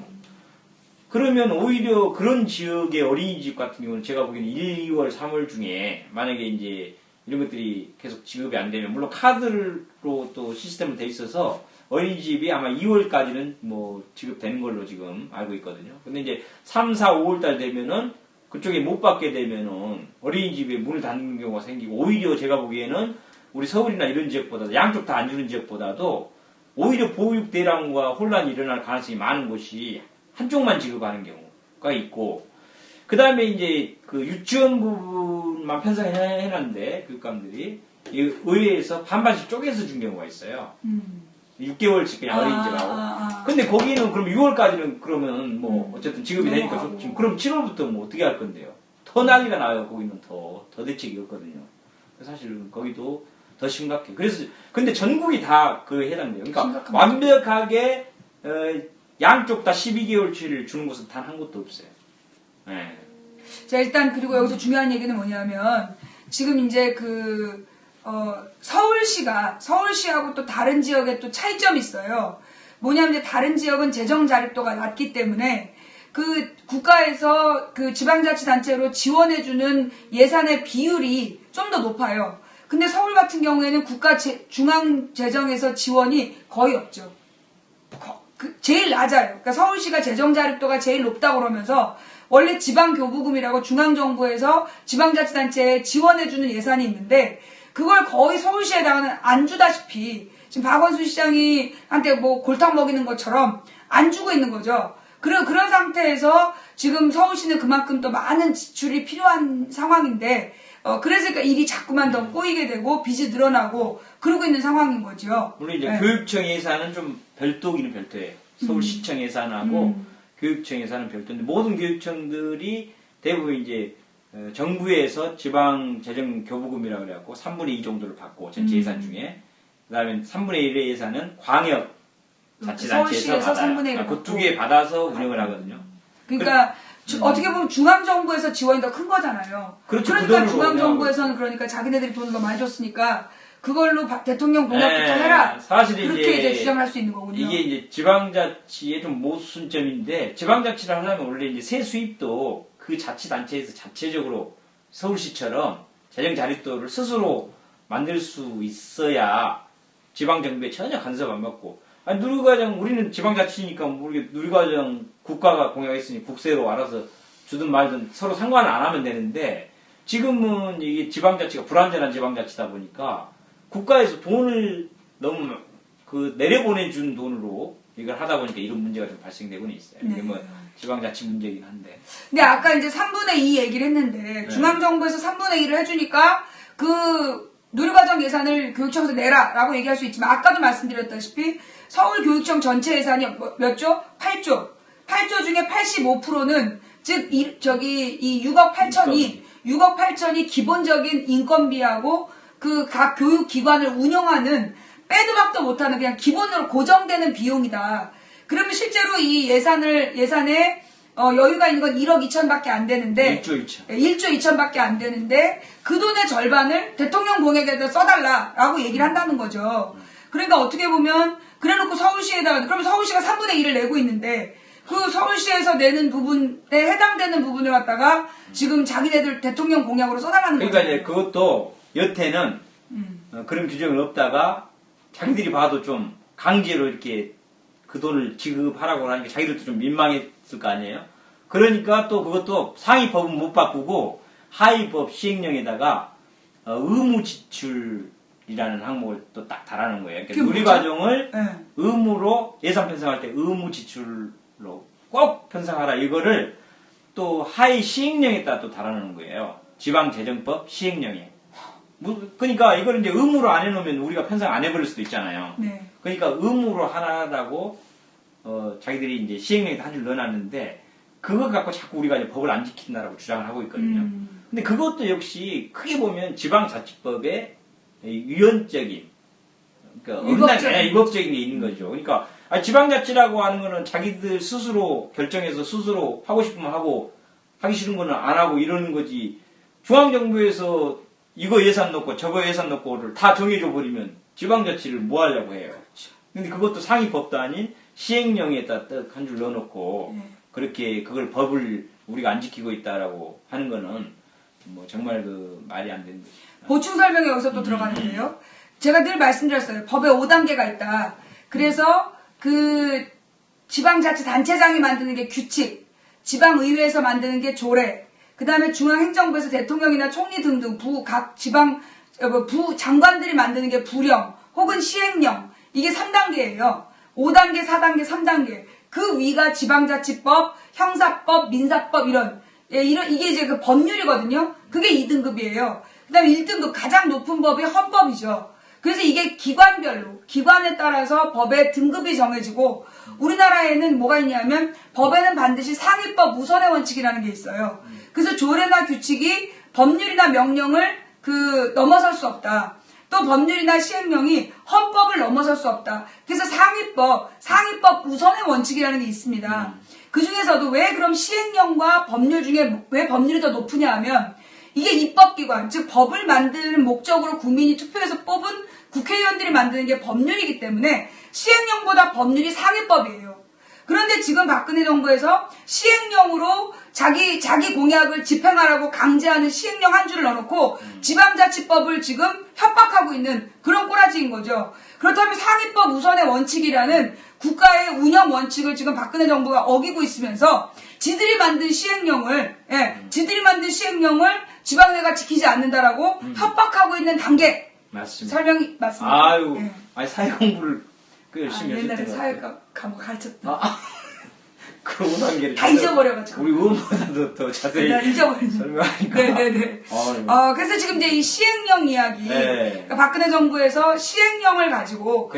그러면 오히려 그런 지역의 어린이집 같은 경우는 제가 보기에는 1, 2월, 3월 중에 만약에 이제 이런 것들이 계속 지급이 안 되면 물론 카드로 또 시스템은 돼 있어서 어린이집이 아마 2월까지는 뭐 지급되는 걸로 지금 알고 있거든요. 근데 이제 3, 4, 5월달 되면은 그쪽에 못 받게 되면은 어린이집에 문을 닫는 경우가 생기고, 오히려 제가 보기에는 우리 서울이나 이런 지역보다 양쪽 다 안 주는 지역보다도 오히려 보육 대란과 혼란이 일어날 가능성이 많은 곳이 한쪽만 지급하는 경우가 있고, 그 다음에 이제 그 유치원 부분만 편성해놨는데 교육감들이 의회에서 반반씩 쪼개서 준 경우가 있어요. 6개월씩 그냥 어린이집하고. 근데 거기는 그럼 6월까지는 그러면 뭐 어쨌든 지급이 되니까 좋지. 그럼 7월부터 뭐 어떻게 할 건데요? 더 난리가 나요. 거기는 더 대책이 없거든요. 사실 거기도 더 심각해. 그래서 근데 전국이 다 그에 해당돼요. 그러니까 완벽하게 양쪽 다 12개월치를 주는 곳은 단 한 곳도 없어요. 네. 자, 일단 그리고 여기서 중요한 얘기는 뭐냐면 지금 이제 서울시하고 또 다른 지역에 또 차이점이 있어요. 뭐냐면 다른 지역은 재정 자립도가 낮기 때문에 그 국가에서 그 지방자치단체로 지원해주는 예산의 비율이 좀 더 높아요. 근데 서울 같은 경우에는 중앙재정에서 지원이 거의 없죠. 제일 낮아요. 그러니까 서울시가 재정 자립도가 제일 높다고 그러면서 원래 지방교부금이라고 중앙정부에서 지방자치단체에 지원해주는 예산이 있는데 그걸 거의 서울시에다가는 안 주다시피 지금 박원순 시장이 한테 뭐 골탕 먹이는 것처럼 안 주고 있는 거죠. 그런 상태에서 지금 서울시는 그만큼 또 많은 지출이 필요한 상황인데 그래서 그러니까 일이 자꾸만 더 꼬이게 되고 빚이 늘어나고 그러고 있는 상황인 거죠. 물론 이제 교육청 예산은 좀 별도기는 별도예요. 서울시청 예산하고 교육청 예산은 별도인데 모든 교육청들이 대부분 이제 정부에서 지방 재정 교부금이라고 그래갖고 3분의 2 정도를 받고 전체 예산 중에 그다음에 3분의 1의 예산은 광역 자치단체에서 받아요. 그 두 개 받아서 운영을 하거든요. 그러니까 어떻게 보면 중앙정부에서 지원이 더 큰 거잖아요. 그렇죠. 그러니까 중앙정부에서는 그러니까 자기네들이 돈을 더 많이 줬으니까 그걸로 대통령 공약부터 해라. 사실 그렇게 이제 주장할 수 있는 거군요. 이게 이제 지방자치의 좀 모순점인데 지방자치를 하려면 원래 이제 세 수입도 그 자치단체에서 자체적으로 서울시처럼 재정 자립도를 스스로 만들 수 있어야 지방정부에 전혀 간섭 안 받고. 아니, 누리과정, 우리는 지방자치니까 우리 누리과정 국가가 공약했으니 국세로 알아서 주든 말든 서로 상관을 안 하면 되는데 지금은 이게 지방자치가 불완전한 지방자치다 보니까 국가에서 돈을 너무 내려보내준 돈으로 이걸 하다 보니까 이런 문제가 좀 발생되고는 있어요. 이게 뭐 지방자치 문제이긴 한데. 근데 아까 이제 3분의 2 얘기를 했는데 중앙정부에서 3분의 1을 해주니까 누리과정 예산을 교육청에서 내라라고 얘기할 수 있지만 아까도 말씀드렸다시피 서울교육청 전체 예산이 몇 조? 8조. 8조 중에 85%는 즉 이 6억 8천이 기본적인 인건비하고 그 각 교육기관을 운영하는 빼도 박도 못하는 그냥 기본으로 고정되는 비용이다. 그러면 실제로 이 예산에 여유가 있는 건 1억 2천밖에 안 되는데 1조 2천밖에 안 되는데 그 돈의 절반을 대통령 공약에다 써달라라고 얘기를 한다는 거죠. 그러니까 어떻게 보면 그래놓고 서울시에다가 그러면 서울시가 3분의 1을 내고 있는데 그 서울시에서 내는 부분에 해당되는 부분을 갖다가 지금 자기네들 대통령 공약으로 써달라는 거죠. 그러니까 이제 그것도 여태는 그런 규정은 없다가 자기들이 봐도 좀 강제로 이렇게 그 돈을 지급하라고 하니까 자기들도 좀 민망했을 거 아니에요? 그러니까 또 그것도 상위법은 못 바꾸고 하위법 시행령에다가 의무 지출이라는 항목을 또 딱 달아놓은 거예요. 그러니까 누리과정을 의무로 예산 편성할 때 의무 지출로 꼭 편성하라 이거를 또 하위 시행령에다 또 달아놓은 거예요. 지방재정법 시행령에. 그러니까 이걸 이제 의무로 안 해놓으면 우리가 편성 안 해버릴 수도 있잖아요. 네. 그러니까 의무로 하라고 자기들이 이제 시행령에 한 줄 넣어놨는데 그거 갖고 자꾸 우리가 이제 법을 안 지킨다라고 주장을 하고 있거든요. 근데 그것도 역시 크게 보면 지방자치법의 유연적인, 그러니까 위법적인 게 있는 거죠. 그러니까 지방자치라고 하는 거는 자기들 스스로 결정해서 스스로 하고 싶으면 하고 하기 싫은 거는 안 하고 이러는 거지. 중앙정부에서 이거 예산 넣고 저거 예산 넣고를 다 정해줘 버리면 지방자치를 뭐 하려고 해요. 근데 그것도 상위법도 아닌 시행령에다 딱 한 줄 넣어놓고 그렇게 그걸 법을 우리가 안 지키고 있다라고 하는 거는 뭐 정말 말이 안 되는 거죠. 보충 설명이 여기서 또 들어가는데요. 제가 늘 말씀드렸어요. 법에 5단계가 있다. 그래서 그 지방자치단체장이 만드는 게 규칙, 지방의회에서 만드는 게 조례, 그 다음에 중앙행정부에서 대통령이나 총리 등등 각 지방 부 장관들이 만드는 게 부령 혹은 시행령, 이게 3단계예요. 5단계, 4단계, 3단계. 그 위가 지방자치법, 형사법, 민사법 이게 이제 그 법률이거든요. 그게 2등급이에요. 그 다음에 1등급 가장 높은 법이 헌법이죠. 그래서 이게 기관별로, 기관에 따라서 법의 등급이 정해지고, 우리나라에는 뭐가 있냐면 법에는 반드시 상위법 우선의 원칙이라는 게 있어요. 그래서 조례나 규칙이 법률이나 명령을 넘어설 수 없다. 또 법률이나 시행령이 헌법을 넘어설 수 없다. 그래서 상위법 우선의 원칙이라는 게 있습니다. 그 중에서도 왜 그럼 시행령과 법률 중에 왜 법률이 더 높으냐 하면, 이게 입법기관, 즉 법을 만드는 목적으로 국민이 투표해서 뽑은 국회의원들이 만드는 게 법률이기 때문에 시행령보다 법률이 상위법이에요. 그런데 지금 박근혜 정부에서 시행령으로 자기 공약을 집행하라고 강제하는 시행령 한 줄을 넣어놓고 지방자치법을 지금 협박하고 있는 그런 꼬라지인 거죠. 그렇다면 상위법 우선의 원칙이라는 국가의 운영 원칙을 지금 박근혜 정부가 어기고 있으면서 지들이 만든 시행령을 지방의회가 지키지 않는다라고 협박하고 있는 단계. 맞습니다. 설명이 맞습니다. 아유, 아니 사회 공부를 열심히 하셨던 옛날에 것 사회 같아요. 과목 가르쳤다. 그 5단계를 다 잊어버려가지고. 우리 의원보다도 더 자세히 설명하니까. 네네네. 그래서 지금 이제 이 시행령 이야기. 네. 그러니까 박근혜 정부에서 시행령을 가지고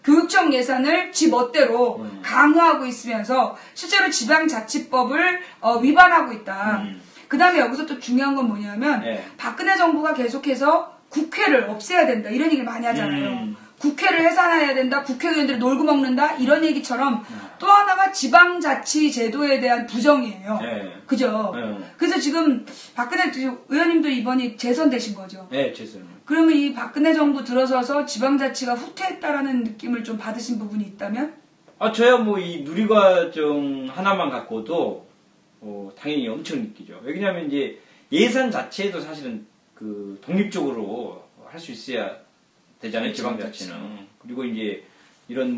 교육청 예산을 지 멋대로 강화하고 있으면서 실제로 지방자치법을 위반하고 있다. 그 다음에 여기서 또 중요한 건 뭐냐면 박근혜 정부가 계속해서 국회를 없애야 된다. 이런 얘기를 많이 하잖아요. 국회를 해산해야 된다. 국회의원들이 놀고 먹는다. 이런 얘기처럼 또 하나가 지방자치 제도에 대한 부정이에요. 그죠? 그래서 지금 박근혜 의원님도 이번이 재선되신 거죠? 네, 재선. 그러면 이 박근혜 정부 들어서서 지방자치가 후퇴했다라는 느낌을 좀 받으신 부분이 있다면? 저야 뭐 이 누리과정 하나만 갖고도 당연히 엄청 느끼죠. 왜냐하면 이제 예산 자체도 사실은 그 독립적으로 할 수 있어야 되잖아요, 지방자치는. 그리고 이제 이런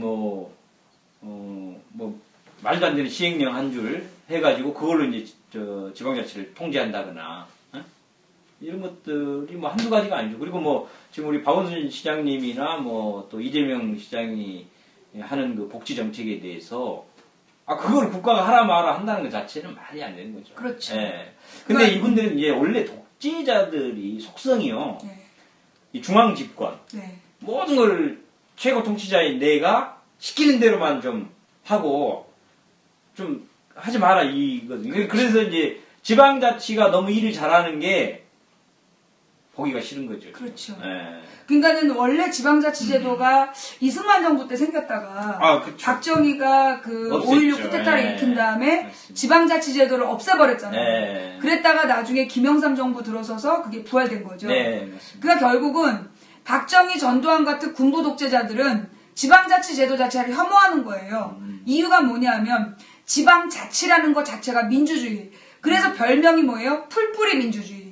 말도 안 되는 시행령 한 줄 해가지고 그걸로 이제 지방자치를 통제한다거나, 이런 것들이 한두 가지가 아니죠. 그리고 지금 우리 박원순 시장님이나 또 이재명 시장이 하는 그 복지 정책에 대해서 그걸 국가가 하라 마라 한다는 것 자체는 말이 안 되는 거죠. 그렇죠. 근데 이분들은 이제 원래 독재자들이 속성이요. 이 중앙 집권. 모든 걸 최고 통치자인 내가 시키는 대로만 좀 하고 좀 하지 마라 이거든요. 그렇죠. 그래서 이제 지방자치가 너무 일을 잘하는 게 보기가 싫은 거죠. 그렇죠. 그러니까는 원래 지방자치제도가 이승만 정부 때 생겼다가 박정희가 5.16 쿠데타를 일으킨 다음에 지방자치제도를 없애버렸잖아요. 그랬다가 나중에 김영삼 정부 들어서서 그게 부활된 거죠. 그러니까 결국은 박정희, 전두환 같은 군부 독재자들은 지방자치제도 자체를 혐오하는 거예요. 이유가 뭐냐면 지방자치라는 것 자체가 민주주의. 그래서 별명이 뭐예요? 풀뿌리 민주주의.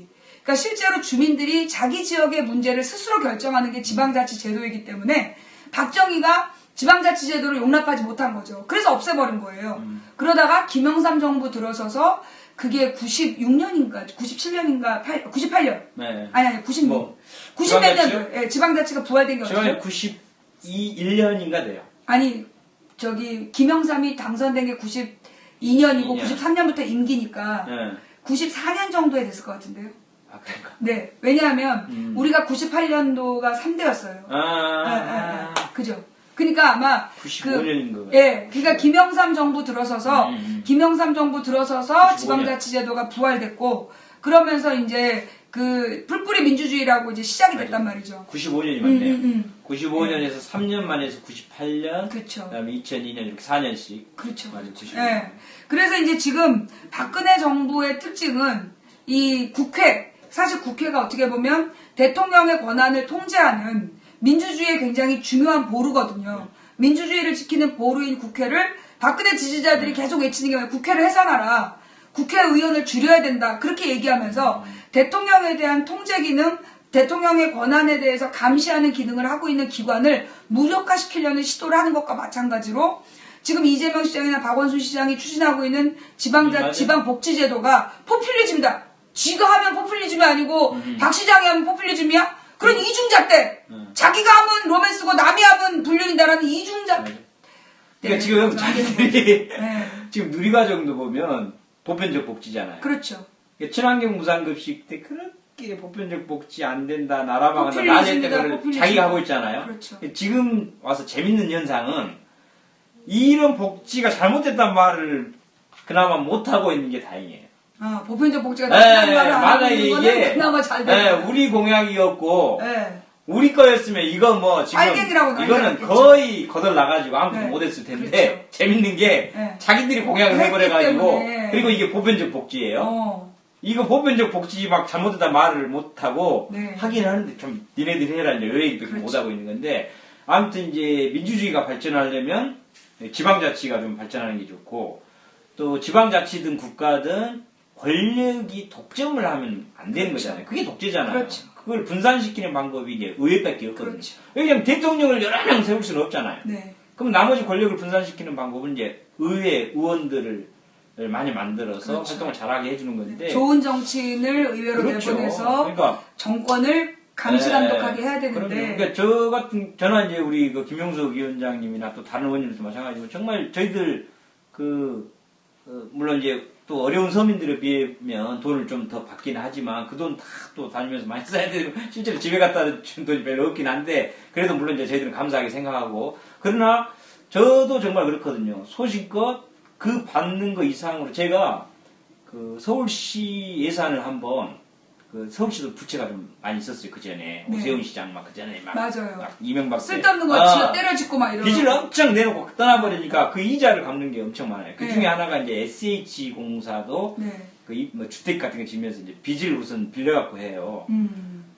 그러니까 실제로 주민들이 자기 지역의 문제를 스스로 결정하는 게 지방자치제도이기 때문에 박정희가 지방자치제도를 용납하지 못한 거죠. 그래서 없애버린 거예요. 그러다가 김영삼 정부 들어서서 그게 96년인가 97년인가 98년 아니 96 90몇 년도 지방자치가 부활된 게 어디죠? 91년인가 돼요. 아니 김영삼이 당선된 게 92년이고 93년부터 임기니까 94년 정도에 됐을 것 같은데요. 그런가? 네, 왜냐하면 우리가 98년도가 3대였어요. 그죠? 그러니까 아마 95년인 거 같아요. 그러니까 김영삼 정부 들어서서 지방자치제도가 부활됐고 그러면서 이제 그 풀뿌리 민주주의라고 이제 시작이 됐단 말이죠. 95년이 맞네요. 95년에서 3년 만에서 98년, 그렇죠. 그다음에 2002년 이렇게 4년씩. 그렇죠. 맞아요. 95년. 그래서 이제 지금 박근혜 정부의 특징은 이 사실 국회가 어떻게 보면 대통령의 권한을 통제하는 민주주의의 굉장히 중요한 보루거든요. 민주주의를 지키는 보루인 국회를 박근혜 지지자들이 계속 외치는 게 국회를 해산하라. 국회의원을 줄여야 된다. 그렇게 얘기하면서 대통령에 대한 통제 기능 대통령의 권한에 대해서 감시하는 기능을 하고 있는 기관을 무력화시키려는 시도를 하는 것과 마찬가지로 지금 이재명 시장이나 박원순 시장이 추진하고 있는 지방복지제도가 포퓰리즘이다. 쥐가 하면 포퓰리즘이 아니고 박 시장이 하면 포퓰리즘이야? 그런 이중잣대. 자기가 하면 로맨스고 남이 하면 불륜이다라는 이중잣대. 그러니까 지금 자기들이 지금 누리과정도 보면 보편적 복지잖아요. 그렇죠. 그러니까 친환경 무상급식 때 그렇게 보편적 복지 안 된다, 나라 망한다, 낮을 때 그걸 자기가 하고 있잖아요. 그렇죠. 지금 와서 재밌는 현상은 이런 복지가 잘못됐단 말을 그나마 못하고 있는 게 다행이에요. 보편적 복지가 만약에 이게 그나마 잘 됐다. 우리 공약이었고 우리 거였으면 이거 뭐 지금 이거는 거의 거덜나가지고 아무것도 못했을 텐데 그렇죠. 재밌는 게 자기들이 공약을 해버려가지고 그리고 이게 보편적 복지예요. 이거 보편적 복지 막 잘못됐다 말을 못하고 하긴 하는데 좀 니네들이 해라 이제 왜 이렇게 그렇죠. 못하고 있는 건데 아무튼 이제 민주주의가 발전하려면 지방자치가 좀 발전하는 게 좋고 또 지방자치든 국가든 권력이 독점을 하면 안 되는 그렇죠. 거잖아요. 그게 독재잖아요. 그렇죠. 그걸 분산시키는 방법이 이제 의회밖에 없거든요. 그렇죠. 왜냐면 대통령을 여러 명 세울 수는 없잖아요. 그럼 나머지 권력을 분산시키는 방법은 이제 의회 의원들을 많이 만들어서 그렇죠. 활동을 잘하게 해주는 건데 좋은 정치인을 의회로 그렇죠. 내보내서 그러니까, 정권을 감시 감독하게 해야 되는데 그러니까 저나 이제 우리 그 김용석 위원장님이나 또 다른 의원님들도 마찬가지고 정말 저희들 물론 이제 또 어려운 서민들에 비하면 돈을 좀 더 받긴 하지만 그 돈 다 또 다니면서 많이 써야 되고 실제로 집에 갖다 준 돈이 별로 없긴 한데 그래도 물론 이제 저희들은 감사하게 생각하고 그러나 저도 정말 그렇거든요. 소신껏 그 받는 거 이상으로 제가 그 서울시 예산을 한번 그 서울시도 부채가 좀 많이 있었어요 그 전에 오세훈 시장 막 그 전에 맞아요. 막 이명박 쓸데없는 거 때려짓고 막 이런 빚을 엄청 내놓고 떠나버리니까 그 이자를 갚는 게 엄청 많아요. 그 중에 하나가 이제 SH 공사도 그 뭐 주택 같은 거 지면서 이제 빚을 우선 빌려갖고 해요.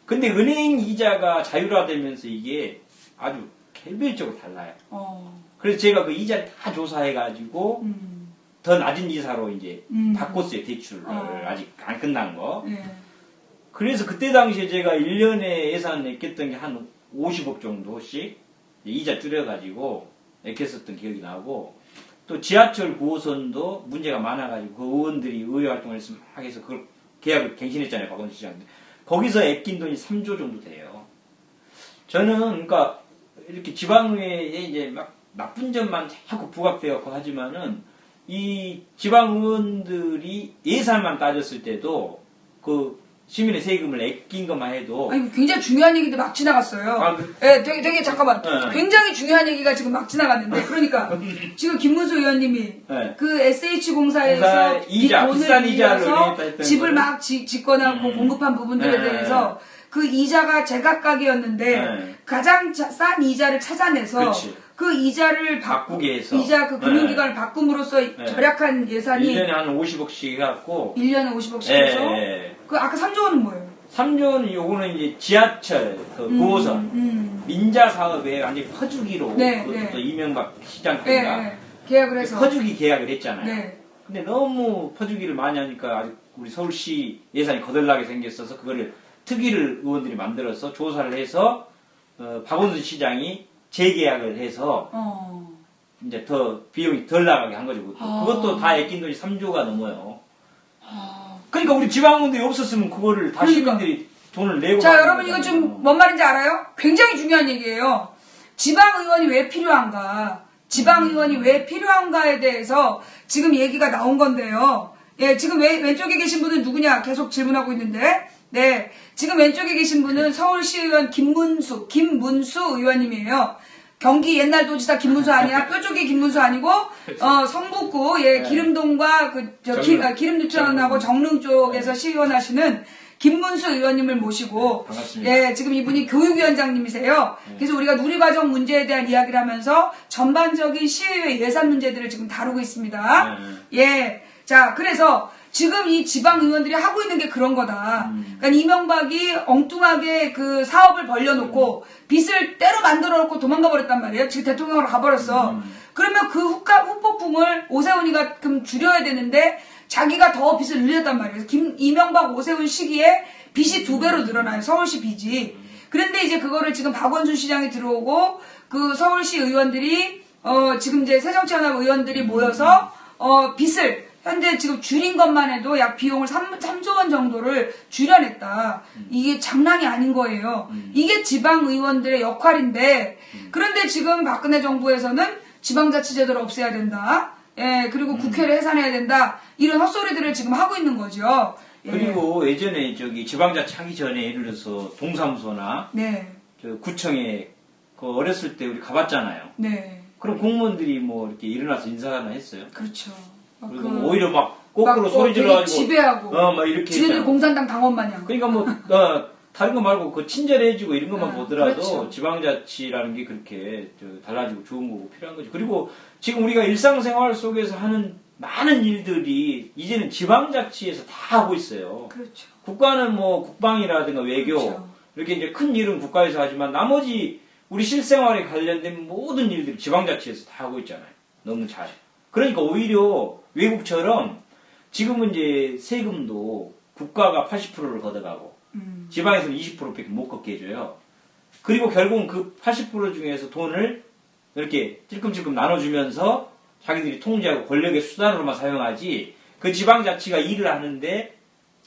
근데 은행 이자가 자율화되면서 이게 아주 개별적으로 달라요. 그래서 제가 그 이자를 다 조사해가지고 더 낮은 이자로 이제 바꿨어요 대출을 아직 안 끝난 거. 그래서 그때 당시에 제가 1년에 예산 냈겠던 게 한 50억 정도씩 이자 줄여가지고 냈겠었던 기억이 나고 또 지하철 9호선도 문제가 많아가지고 그 의원들이 의회 활동을 하게 해서 그걸 계약을 갱신했잖아요 박원순 시장. 거기서 아낀 돈이 3조 정도 돼요. 저는 그러니까 이렇게 지방의회에 이제 막 나쁜 점만 자꾸 부각되었고 하지만은 이 지방의원들이 예산만 따졌을 때도 그 시민의 세금을 아낀 것만 해도 아니 굉장히 중요한 얘기인데 막 지나갔어요. 되게 잠깐만 굉장히 중요한 얘기가 지금 막 지나갔는데 그러니까 지금 김문수 의원님이 그 SH공사에서 돈을 빌려서 집을 막 짓거나 공급한 부분들에 대해서 그 이자가 제각각이었는데 가장 싼 이자를 찾아내서 그렇지. 그 이자를 바꾸게 해서 이자 그 금융기관을 바꿈으로써 절약한 예산이 1년에 한 50억씩 해갖고 1년에 50억씩 해서 그 아까 3조 원은 뭐예요? 3조는 요거는 이제 지하철 그 9호선 민자 사업에 완전히 퍼주기로 그것도 이명박 시장 때가 계약을 해서 퍼주기 계약을 했잖아요. 근데 너무 퍼주기를 많이 하니까 아직 우리 서울시 예산이 거덜나게 생겼어서 그거를 특위를 의원들이 만들어서 조사를 해서 박원순 시장이 재계약을 해서 이제 더 비용이 덜 나가게 한 거죠. 그것도 다 아낀 돈이 3조가 넘어요. 그러니까 우리 지방의원들이 없었으면 그거를 다 시민들이 돈을 내고. 자, 여러분 이거 좀 뭔 말인지 알아요? 굉장히 중요한 얘기예요. 지방의원이 왜 필요한가? 지방의원이 왜 필요한가에 대해서 지금 얘기가 나온 건데요. 예, 지금 왼쪽에 계신 분은 누구냐? 계속 질문하고 있는데. 네, 지금 왼쪽에 계신 분은 서울시의원 김문수 의원님이에요. 경기 옛날 도지사 김문수 아니야? 뼈쪽이 김문수 아니고 성북구 기름동과 기름누천하고 정릉 쪽에서 시의원 하시는 김문수 의원님을 모시고 반갑습니다. 지금 이분이 교육위원장님이세요. 그래서 우리가 누리과정 문제에 대한 이야기를 하면서 전반적인 시의회 예산 문제들을 지금 다루고 있습니다. 자, 그래서 지금 이 지방 의원들이 하고 있는 게 그런 거다. 그러니까 이명박이 엉뚱하게 그 사업을 벌려놓고 빚을 때로 만들어 놓고 도망가 버렸단 말이에요. 지금 대통령으로 가버렸어. 그러면 그 후폭풍을 오세훈이가 그럼 줄여야 되는데 자기가 더 빚을 늘렸단 말이에요. 이명박 오세훈 시기에 빚이 2배로 늘어나요. 서울시 빚이. 그런데 이제 그거를 지금 박원순 시장이 들어오고 그 서울시 의원들이 지금 이제 새정치연합 의원들이 모여서 빚을 현재 지금 줄인 것만 해도 약 비용을 3조 원 정도를 줄여냈다. 이게 장난이 아닌 거예요. 이게 지방의원들의 역할인데 그런데 지금 박근혜 정부에서는 지방자치제도를 없애야 된다. 예, 그리고 국회를 해산해야 된다. 이런 헛소리들을 지금 하고 있는 거죠. 예. 그리고 예전에 지방자치 하기 전에 예를 들어서 동사무소나 네. 구청에 어렸을 때 우리 가봤잖아요. 네. 그럼 공무원들이 뭐 이렇게 일어나서 인사나 했어요. 그렇죠. 그리고 뭐 오히려 막 거꾸로 소리 질러가지고 지배하고 막 이렇게 지네들 공산당 당원 마냥. 그러니까 뭐 다른 거 말고 그 친절해지고 이런 것만 보더라도 그렇죠. 지방자치라는 게 그렇게 달라지고 좋은 거고 필요한 거죠. 그리고 지금 우리가 일상생활 속에서 하는 많은 일들이 이제는 지방자치에서 다 하고 있어요. 그렇죠. 국가는 뭐 국방이라든가 외교 그렇죠. 이렇게 이제 큰 일은 국가에서 하지만 나머지 우리 실생활에 관련된 모든 일들이 지방자치에서 다 하고 있잖아요. 너무 잘. 그러니까 오히려 외국처럼 지금은 이제 세금도 국가가 80%를 걷어가고 지방에서는 20%밖에 못 걷게 해줘요. 그리고 결국은 그 80% 중에서 돈을 이렇게 찔끔찔끔 나눠주면서 자기들이 통제하고 권력의 수단으로만 사용하지 그 지방자치가 일을 하는데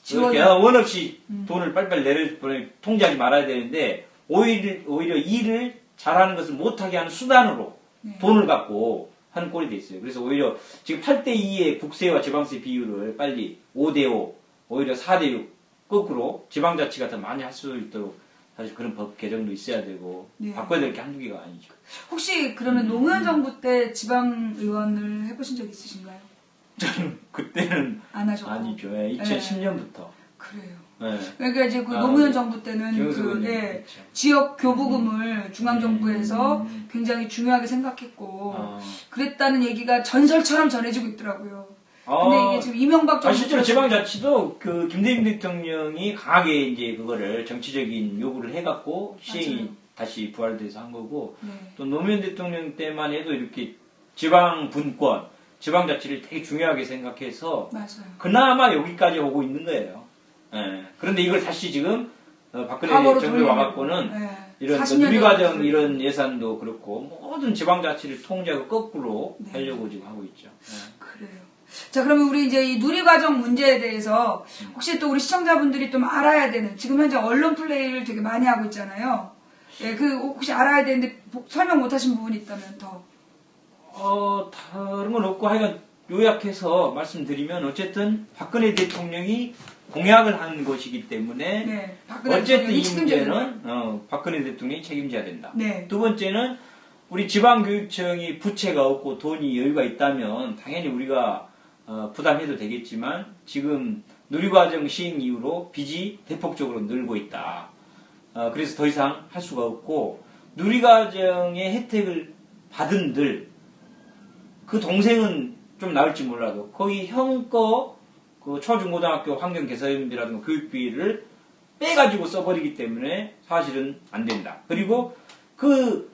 이렇게 원 없이 돈을 빨리빨리 통제하지 말아야 되는데 오히려 일을 잘하는 것을 못하게 하는 수단으로 돈을 갖고 하는 꼴이 돼 있어요. 그래서 오히려 지금 8대2의 국세와 지방세 비율을 빨리 5대5, 오히려 4대6 거꾸로 지방자치가 더 많이 할 수 있도록 사실 그런 법 개정도 있어야 되고 바꿔야 될 게 한두 개가 아니죠. 혹시 그러면 노무현 정부 때 지방의원을 해보신 적 있으신가요? 저는 그때는 안 하셨고. 아니죠. 2010년부터. 그래요. 네. 그러니까 이제 노무현 정부 때는 지역 교부금을 중앙정부에서 굉장히 중요하게 생각했고 그랬다는 얘기가 전설처럼 전해지고 있더라고요. 근데 이게 지금 이명박 정부 실제로 지방자치도 김대중 대통령이 강하게 이제 그거를 정치적인 요구를 해갖고 시행이 다시 부활돼서 한 거고 또 노무현 대통령 때만 해도 이렇게 지방 분권, 지방자치를 되게 중요하게 생각해서 그나마 여기까지 오고 있는 거예요. 그런데 이걸 다시 지금 박근혜 정부에 와갖고는 이런 누리과정 이런 예산도 그렇고 모든 지방자치를 통제하고 거꾸로 하려고 지금 하고 있죠. 그래요. 자, 그러면 우리 이제 이 누리과정 문제에 대해서 혹시 또 우리 시청자분들이 좀 알아야 되는 지금 현재 언론 플레이를 되게 많이 하고 있잖아요. 혹시 알아야 되는데 설명 못하신 부분이 있다면 더. 다른 건 없고 하여간 요약해서 말씀드리면 어쨌든 박근혜 대통령이 공약을 한 것이기 때문에 어쨌든 이 문제는 박근혜 대통령이 책임져야 된다. 두 번째는 우리 지방교육청이 부채가 없고 돈이 여유가 있다면 당연히 우리가 부담해도 되겠지만 지금 누리과정 시행 이후로 빚이 대폭적으로 늘고 있다. 그래서 더 이상 할 수가 없고 누리과정의 혜택을 받은들 그 동생은 좀 나을지 몰라도 거기 형 거 그 초중고등학교 환경개선비라든가 교육비를 빼가지고 써버리기 때문에 사실은 안 된다. 그리고 그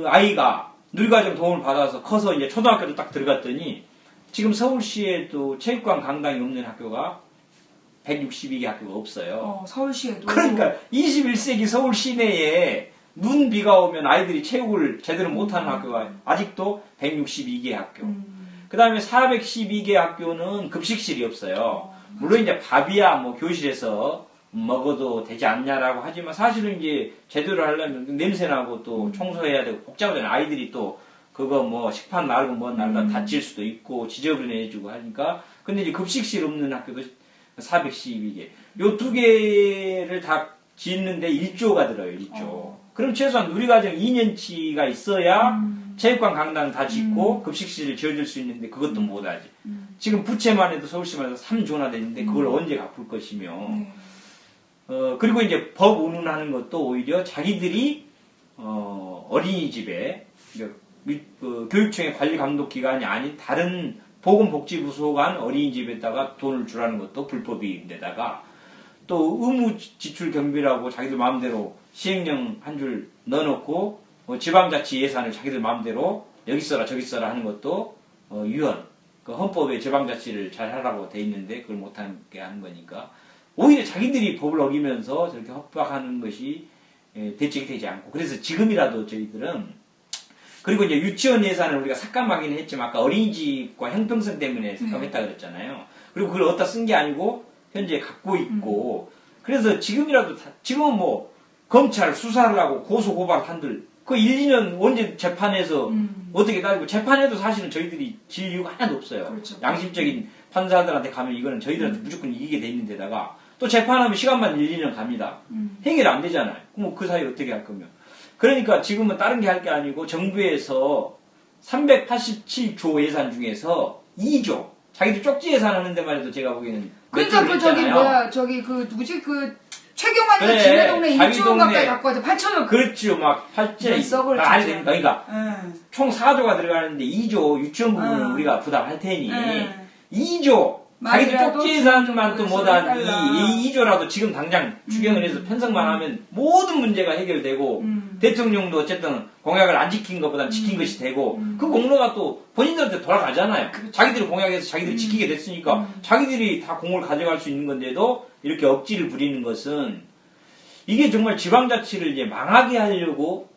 아이가 누리과정 도움을 받아서 커서 이제 초등학교도 딱 들어갔더니 지금 서울시에도 체육관 강당이 없는 학교가 162개 학교가 없어요. 서울시에도. 그러니까 21세기 서울 시내에 눈 비가 오면 아이들이 체육을 제대로 못하는 학교가 아직도 162개 학교. 그 다음에 412개 학교는 급식실이 없어요. 물론 이제 밥이야 뭐 교실에서 먹어도 되지 않냐라고 하지만 사실은 이제 제대로 하려면 냄새나고 또 청소해야 되고 복잡하잖아요. 아이들이 또 그거 뭐 식판 날고 뭐 날고 다칠 수도 있고 지저분해지고 하니까. 근데 이제 급식실 없는 학교도 412개. 요 두 개를 다 짓는데 1조가 들어요. 1조. 그럼 최소한 누리과정 2년치가 있어야 체육관 강당 다 짓고 급식실을 지어줄 수 있는데 그것도 못하지. 지금 부채만 해도 서울시만 해도 3조나 되는데 그걸 언제 갚을 것이며. 그리고 이제 법 운운하는 것도 오히려 자기들이 어린이집에 교육청의 관리 감독 기관이 아닌 다른 보건복지부 소관 어린이집에다가 돈을 주라는 것도 불법인데다가 또 의무 지출 경비라고 자기들 마음대로 시행령 한 줄 넣어놓고 지방자치 예산을 자기들 마음대로 여기 써라 저기 써라 하는 것도 위헌. 그 헌법에 지방자치를 잘 하라고 돼 있는데 그걸 못하게 하는 거니까 오히려 자기들이 법을 어기면서 저렇게 협박하는 것이 대책이 되지 않고 그래서 지금이라도 저희들은 그리고 이제 유치원 예산을 우리가 삭감하기는 했지만 아까 어린이집과 형평성 때문에 삭감했다 그랬잖아요. 그리고 그걸 어디다 쓴 게 아니고 현재 갖고 있고 그래서 지금이라도 지금은 뭐 검찰 수사를 하고 고소 고발 한들 그 1, 2년 언제 재판에서 어떻게 따지고 재판에도 사실은 저희들이 질 이유가 하나도 없어요. 그렇죠. 양심적인 판사들한테 가면 이거는 저희들한테 무조건 이기게 돼 있는 데다가 또 재판하면 시간만 1, 2년 갑니다. 해결 안 되잖아요. 그럼 그 사이에 어떻게 할 거면. 그러니까 지금은 다른 게 할 게 아니고 정부에서 387조 예산 중에서 2조 자기들 쪽지 예산하는 데만 해도 제가 보기에는 그러니까 그 저기 뭐야 저기 그 누구지 그 최경환이 그래, 지네 동네 1조 가까이 갖고 와서 8천억 그렇죠 막 8조 아니 됩니까 그러니까 총 4조가 들어가는데 2조 유치원 부분은 우리가 부담할 테니 2조 자기들 쪽지 예산만 또 못한 이 2조라도 지금 당장 추경을 해서 편성만 하면 모든 문제가 해결되고 대통령도 어쨌든 공약을 안 지킨 것보다 지킨 것이 되고 그 공로가 또 본인들한테 돌아가잖아요. 그렇죠. 자기들이 공약해서 자기들이 지키게 됐으니까 자기들이 다 공을 가져갈 수 있는 건데도 이렇게 억지를 부리는 것은 이게 정말 지방자치를 이제 망하게 하려고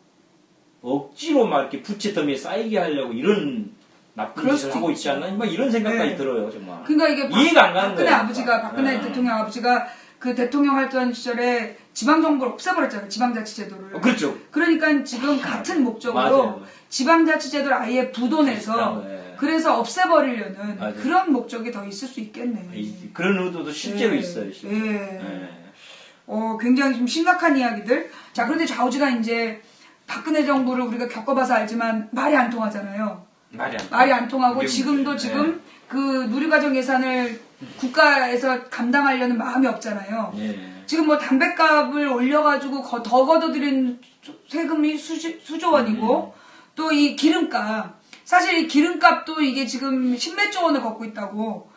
억지로 막 이렇게 부채 더미에 쌓이게 하려고 이런 나쁜 짓을 하고 있지 않나? 막 이런 생각까지 들어요, 정말. 그러니까 이게 이해가 안 가는 거예요. 박근혜 대통령 아버지가 그 대통령 활동 시절에 지방정부를 없애버렸잖아요, 지방자치제도를. 그렇죠. 그러니까 지금 같은 목적으로 지방자치제도를 아예 부도내서 그래서 없애버리려는 그런 목적이 더 있을 수 있겠네. 그런 의도도 실제로 있어요, 실제로. 굉장히 좀 심각한 이야기들. 자, 그런데 좌우지가 이제 박근혜 정부를 우리가 겪어봐서 알지만 말이 안 통하잖아요. 말이 안 통하고 지금도 지금 그 누리과정 예산을 국가에서 감당하려는 마음이 없잖아요. 지금 뭐 담뱃값을 올려가지고 더 걷어들인 세금이 수조 원이고 또 이 기름값 사실 이 기름값도 이게 지금 10몇 원을 걷고 있다고.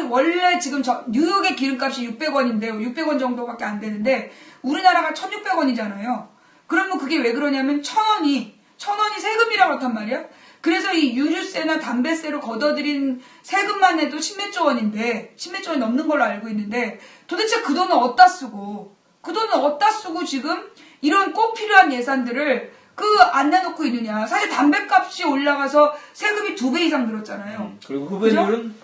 원래 지금 뉴욕의 기름값이 600원인데 600원 정도밖에 안 되는데 우리나라가 1600원이잖아요. 그러면 그게 왜 그러냐면 1000원이 세금이라고 그렇단 말이야. 그래서 이 유류세나 담배세로 걷어들인 세금만 해도 10몇 원인데 10몇 원이 넘는 걸로 알고 있는데 도대체 그 돈을 어디다 쓰고 지금 이런 꼭 필요한 예산들을 안 내놓고 있느냐. 사실 담배값이 올라가서 세금이 2배 이상 늘었잖아요. 그리고 후배들은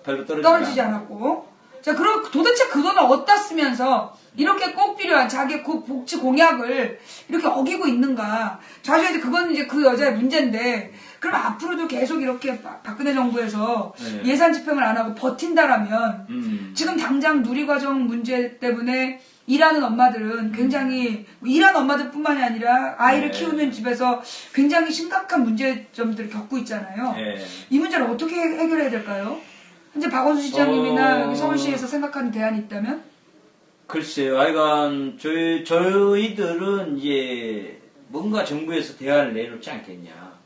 별로 떨어지지 않았고. 자, 그럼 도대체 그 돈을 어디다 쓰면서 이렇게 꼭 필요한 자기 복지 공약을 이렇게 어기고 있는가. 사실 그건 이제 그 여자의 문제인데, 그럼 앞으로도 계속 이렇게 박근혜 정부에서 예산 집행을 안 하고 버틴다라면, 지금 당장 누리과정 문제 때문에 일하는 엄마들은 굉장히, 일하는 엄마들 뿐만이 아니라 아이를 키우는 집에서 굉장히 심각한 문제점들을 겪고 있잖아요. 이 문제를 어떻게 해결해야 될까요? 현재 박원순 시장님이나 서울시에서 생각하는 대안이 있다면? 글쎄요, 하여간 저희들은 이제 뭔가 정부에서 대안을 내놓지 않겠냐.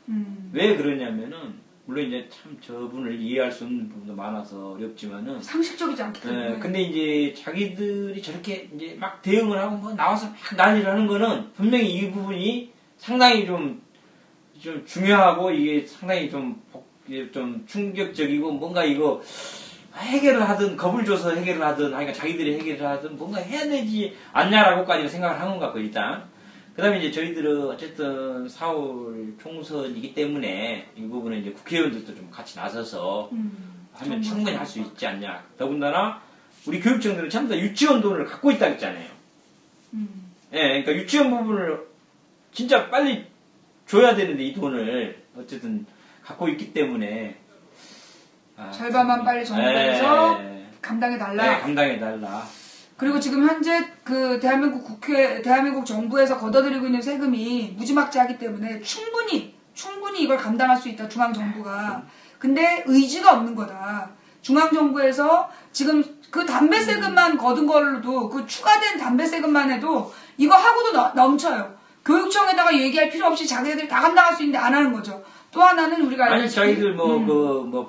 왜 그러냐면은 물론 이제 참 저분을 이해할 수 없는 부분도 많아서 어렵지만은 상식적이지 않기 때문에. 근데 이제 자기들이 저렇게 이제 막 대응을 하고 뭐 나와서 막 난리를 하는 거는 분명히 이 부분이 상당히 좀 중요하고 이게 상당히 좀 충격적이고 뭔가 이거 해결을 하든 겁을 줘서 해결을 하든 하니까 자기들이 해결을 하든 뭔가 해야 되지 않냐라고까지 생각을 한 것 같고 일단 그 다음에 이제 저희들은 어쨌든 4월 총선이기 때문에 이 부분은 이제 국회의원들도 좀 같이 나서서 하면 충분히 할 수 있지 않냐. 더군다나 우리 교육청들은 전부 다 유치원 돈을 갖고 있다고 했잖아요. 그러니까 유치원 부분을 진짜 빨리 줘야 되는데 이 돈을 어쨌든 갖고 있기 때문에 절반만 빨리 정부에서 감당해달라. 감당해달라. 그리고 지금 현재 그 대한민국 정부에서 걷어들이고 있는 세금이 무지막지하기 때문에 충분히 이걸 감당할 수 있다, 중앙정부가. 근데 의지가 없는 거다. 중앙정부에서 지금 그 담배세금만 거둔 걸로도, 그 추가된 담배세금만 해도 이거 하고도 넘쳐요. 교육청에다가 얘기할 필요 없이 자기들이 다 감당할 수 있는데 안 하는 거죠. 또 하나는 우리가 아니 저희들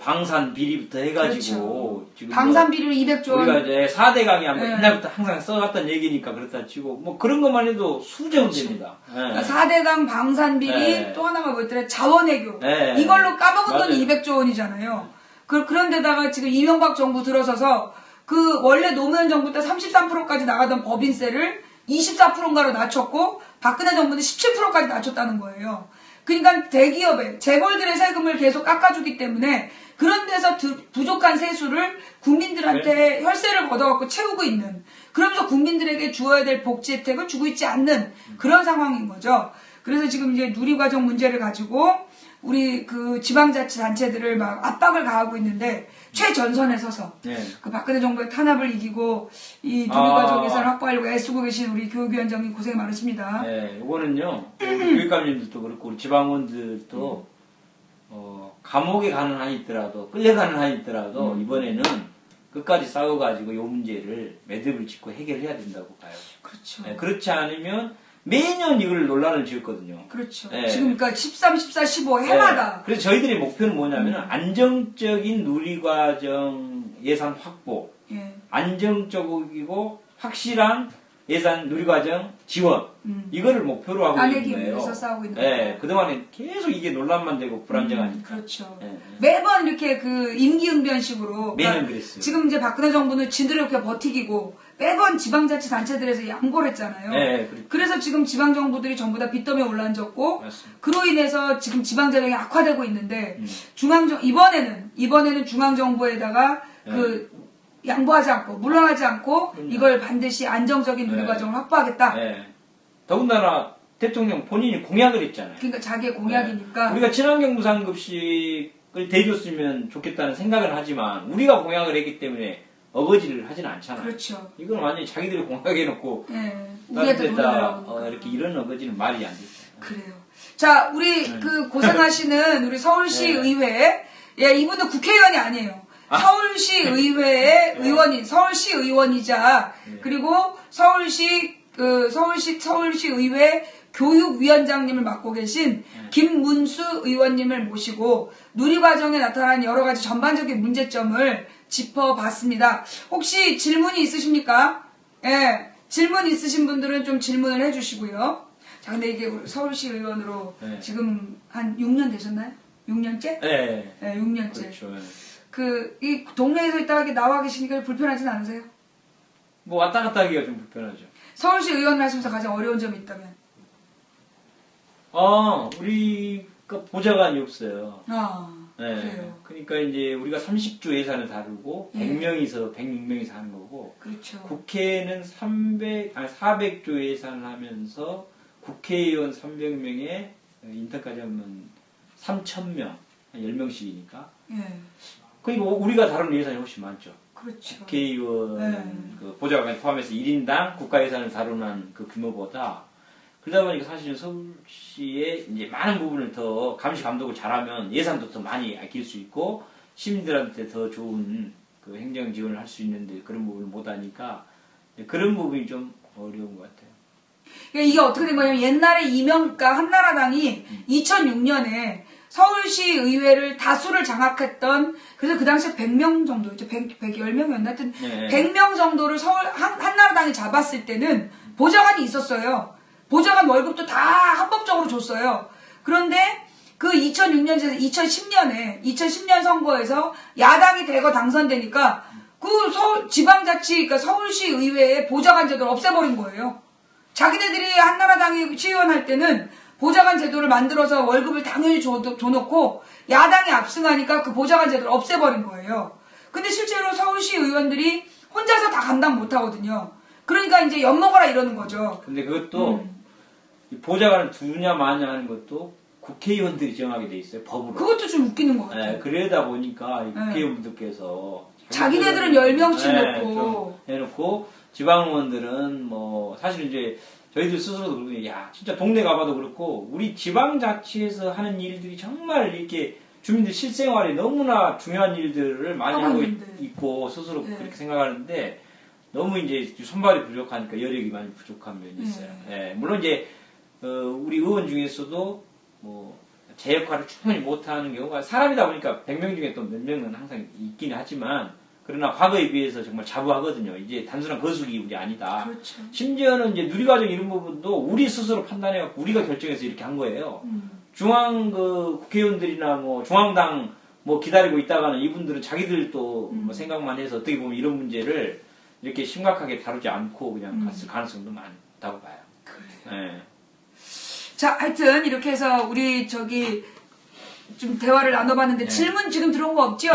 방산 비리부터 해가지고 그렇죠. 지금 방산 비리로 200조 원 우리가 이제 4대 강의 옛날부터 항상 써왔던 얘기니까 그렇다 치고 뭐 그런 것만 해도 수정 됩니다. 그러니까 4대 강 방산 비리 또 하나가 뭐였더라 자원외교 이걸로 까먹은 돈이 200조 원이잖아요. 그런 데다가 지금 이명박 정부 들어서서 그 원래 노무현 정부 때 33%까지 나가던 법인세를 24%인가로 낮췄고 박근혜 정부는 17%까지 낮췄다는 거예요. 그러니까 대기업에 재벌들의 세금을 계속 깎아주기 때문에 그런 데서 부족한 세수를 국민들한테 혈세를 걷어갖고 채우고 있는, 그러면서 국민들에게 주어야 될 복지 혜택을 주고 있지 않는 그런 상황인 거죠. 그래서 지금 이제 누리과정 문제를 가지고 우리 그 지방자치단체들을 막 압박을 가하고 있는데, 최전선에 서서 그 박근혜 정부의 탄압을 이기고 이 누리과정 예산을 확보하려고 애쓰고 계신 우리 교육위원장님 고생 많으십니다. 네, 이거는요 교육감님들도 그렇고 우리 지방원들도 감옥에 가는 한이 있더라도 끌려가는 한이 있더라도 이번에는 끝까지 싸워가지고 이 문제를 매듭을 짓고 해결해야 된다고 봐요. 그렇죠. 네, 그렇지 않으면 매년 이걸 논란을 지었거든요. 그렇죠. 네. 지금 그러니까 13, 14, 15 해마다. 네. 그래서 저희들의 목표는 뭐냐면 안정적인 누리과정 예산 확보, 안정적이고 확실한 예산 누리과정 지원, 이거를 목표로 하고 있는 거예요. 위해서 싸우고 있는 네. 거예요. 그동안에 계속 이게 논란만 되고 불안정하니까. 그렇죠. 네. 매번 이렇게 그 임기응변식으로. 매년 그랬어요. 지금 이제 박근혜 정부는 지들을 이렇게 버티기고 매번 지방자치단체들에서 양보를 했잖아요. 네, 그렇죠. 그래서 지금 지방정부들이 전부 다 빚더미에 올라앉았고, 맞습니다. 그로 인해서 지금 지방재정이 악화되고 있는데, 이번에는 중앙정부에다가 그 양보하지 않고, 물러나지 않고, 이걸 반드시 안정적인 누리과정을 확보하겠다. 네. 더군다나 대통령 본인이 공약을 했잖아요. 그러니까 자기의 공약이니까. 우리가 친환경 무상급식을 대줬으면 좋겠다는 생각은 하지만 우리가 공약을 했기 때문에 어거지를 하지는 않잖아요. 그렇죠. 이건 완전히 자기들이 공약해놓고 우리한테 다 이렇게 이런 어거지는 말이 안 되죠. 그래요. 자, 우리 그 고생하시는 우리 서울시 의회, 이분도 국회의원이 아니에요. 서울시 의회의 의원인, 서울시 의원이자 그리고 서울시 의회 교육위원장님을 맡고 계신 김문수 의원님을 모시고 누리과정에 나타난 여러 가지 전반적인 문제점을 짚어봤습니다. 혹시 질문이 있으십니까? 질문 있으신 분들은 좀 질문을 해주시고요. 자, 근데 이게 우리 서울시 의원으로 지금 한 6년 되셨나요? 6년째? 네. 6년째. 그렇죠. 이 동네에서 있다가 이렇게 나와 계시니까 불편하진 않으세요? 뭐 왔다 갔다 하기가 좀 불편하죠. 서울시 의원을 하시면서 가장 어려운 점이 있다면? 우리가 보좌관이 없어요. 그래요. 그러니까 이제 우리가 30조 예산을 다루고 100명이서 106명이서 하는 거고, 그렇죠. 국회는 400조 예산을 하면서 국회의원 300명에 인턴까지 하면 3,000명, 한 10명씩이니까. 그러니까 우리가 다루는 예산이 훨씬 많죠. 그렇죠. 국회의원 그 보좌관 포함해서 1인당 국가 예산을 다루는 그 규모보다, 그러다 보니까 사실은 서울시의 이제 많은 부분을 더 감시 감독을 잘하면 예산도 더 많이 아낄 수 있고 시민들한테 더 좋은 그 행정 지원을 할 수 있는데 그런 부분을 못 하니까 그런 부분이 좀 어려운 것 같아요. 그러니까 이게 어떻게 된 거냐면 옛날에 그러니까 한나라당이 2006년에 서울시 의회를 다수를 장악했던, 그래서 그 당시에 100명 정도였죠. 110명이었나? 하여튼 100명 정도를 한나라당이 잡았을 때는 보좌관이 있었어요. 보좌관 월급도 다 합법적으로 줬어요. 그런데 그 2006년에서 2010년 선거에서 야당이 대거 당선되니까 그 그러니까 서울시 의회의 보좌관 제도를 없애버린 거예요. 자기네들이 한나라당이 시의원 때는 보좌관 제도를 만들어서 월급을 당연히 줘놓고 야당이 압승하니까 그 보좌관 제도를 없애버린 거예요. 근데 실제로 서울시 의원들이 혼자서 다 감당 못하거든요. 그러니까 이제 엿먹어라 이러는 거죠. 근데 그것도 보좌관을 두냐 마냐 하는 것도 국회의원들이 정하게 돼 있어요, 법으로. 그것도 좀 웃기는 것 같아요. 그러다 보니까 국회의원분들께서 자기네들은 10명씩 놓고 해놓고 지방의원들은 뭐 사실 이제 저희들 스스로도 그러고, 야 진짜 동네 가봐도 그렇고 우리 지방자치에서 하는 일들이 정말 이렇게 주민들 실생활에 너무나 중요한 일들을 많이 하고 있고 스스로 그렇게 생각하는데 너무 이제 손발이 부족하니까 여력이 많이 부족한 면이 있어요. 물론 이제 우리 의원 중에서도 뭐 제 역할을 충분히 못하는 경우가, 사람이다 보니까 100명 중에 또 몇 명은 항상 있긴 하지만 그러나 과거에 비해서 정말 자부하거든요. 이제 단순한 거수기울이 아니다. 그렇죠. 심지어는 이제 누리과정 이런 부분도 우리 스스로 판단해갖고 우리가 결정해서 이렇게 한 거예요. 중앙 국회의원들이나 뭐 중앙당 뭐 기다리고 있다가는 이분들은 자기들 또뭐 생각만 해서 어떻게 보면 이런 문제를 이렇게 심각하게 다루지 않고 그냥 갔을 가능성도 많다고 봐요. 네. 자, 하여튼 이렇게 해서 우리 저기 좀 대화를 나눠봤는데 질문 지금 들어온 거 없죠?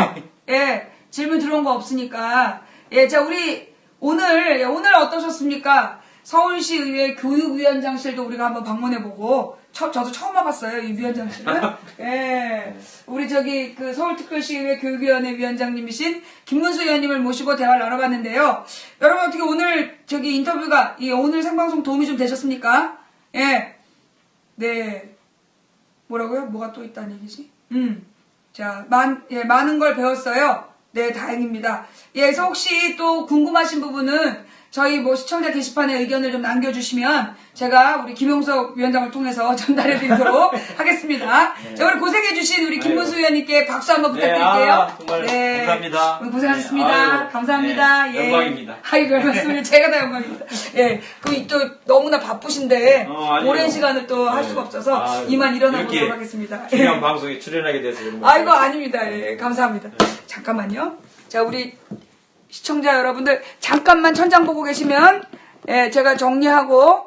예, 질문 들어온 거 없으니까 예, 자 우리 오늘 어떠셨습니까? 서울시의회 교육위원장실도 우리가 한번 방문해보고 저도 처음 와봤어요 이 위원장실은. 예, 우리 저기 그 서울특별시의회 교육위원회 위원장님이신 김문수 의원님을 모시고 대화를 나눠봤는데요. 여러분 어떻게 오늘 저기 인터뷰가 오늘 생방송 도움이 좀 되셨습니까? 예, 네. 뭐라고요? 뭐가 또 있다는 얘기지? 자, 많은 걸 배웠어요. 네, 다행입니다. 예, 그래서 혹시 또 궁금하신 부분은 저희 뭐 시청자 게시판에 의견을 좀 남겨주시면 제가 우리 김용석 위원장을 통해서 전달해드리도록 하겠습니다. 네. 자, 오늘 고생해주신 우리 김문수 의원님께 박수 한번 부탁드릴게요. 정말 네. 감사합니다. 오늘 고생하셨습니다. 아유, 감사합니다. 네, 예. 영광입니다. 아이고, 별말씀을 제가 다 영광입니다. 예. 또 너무나 바쁘신데 아니요. 오랜 시간을 또 할 네. 수가 없어서 아유, 이만 일어나 이렇게 보도록 하겠습니다. 중요한 방송에 출연하게 돼서 그런 아이고, 아닙니다. 예, 감사합니다. 잠깐만요. 자, 우리 시청자 여러분들 잠깐만 천장 보고 계시면 예, 제가 정리하고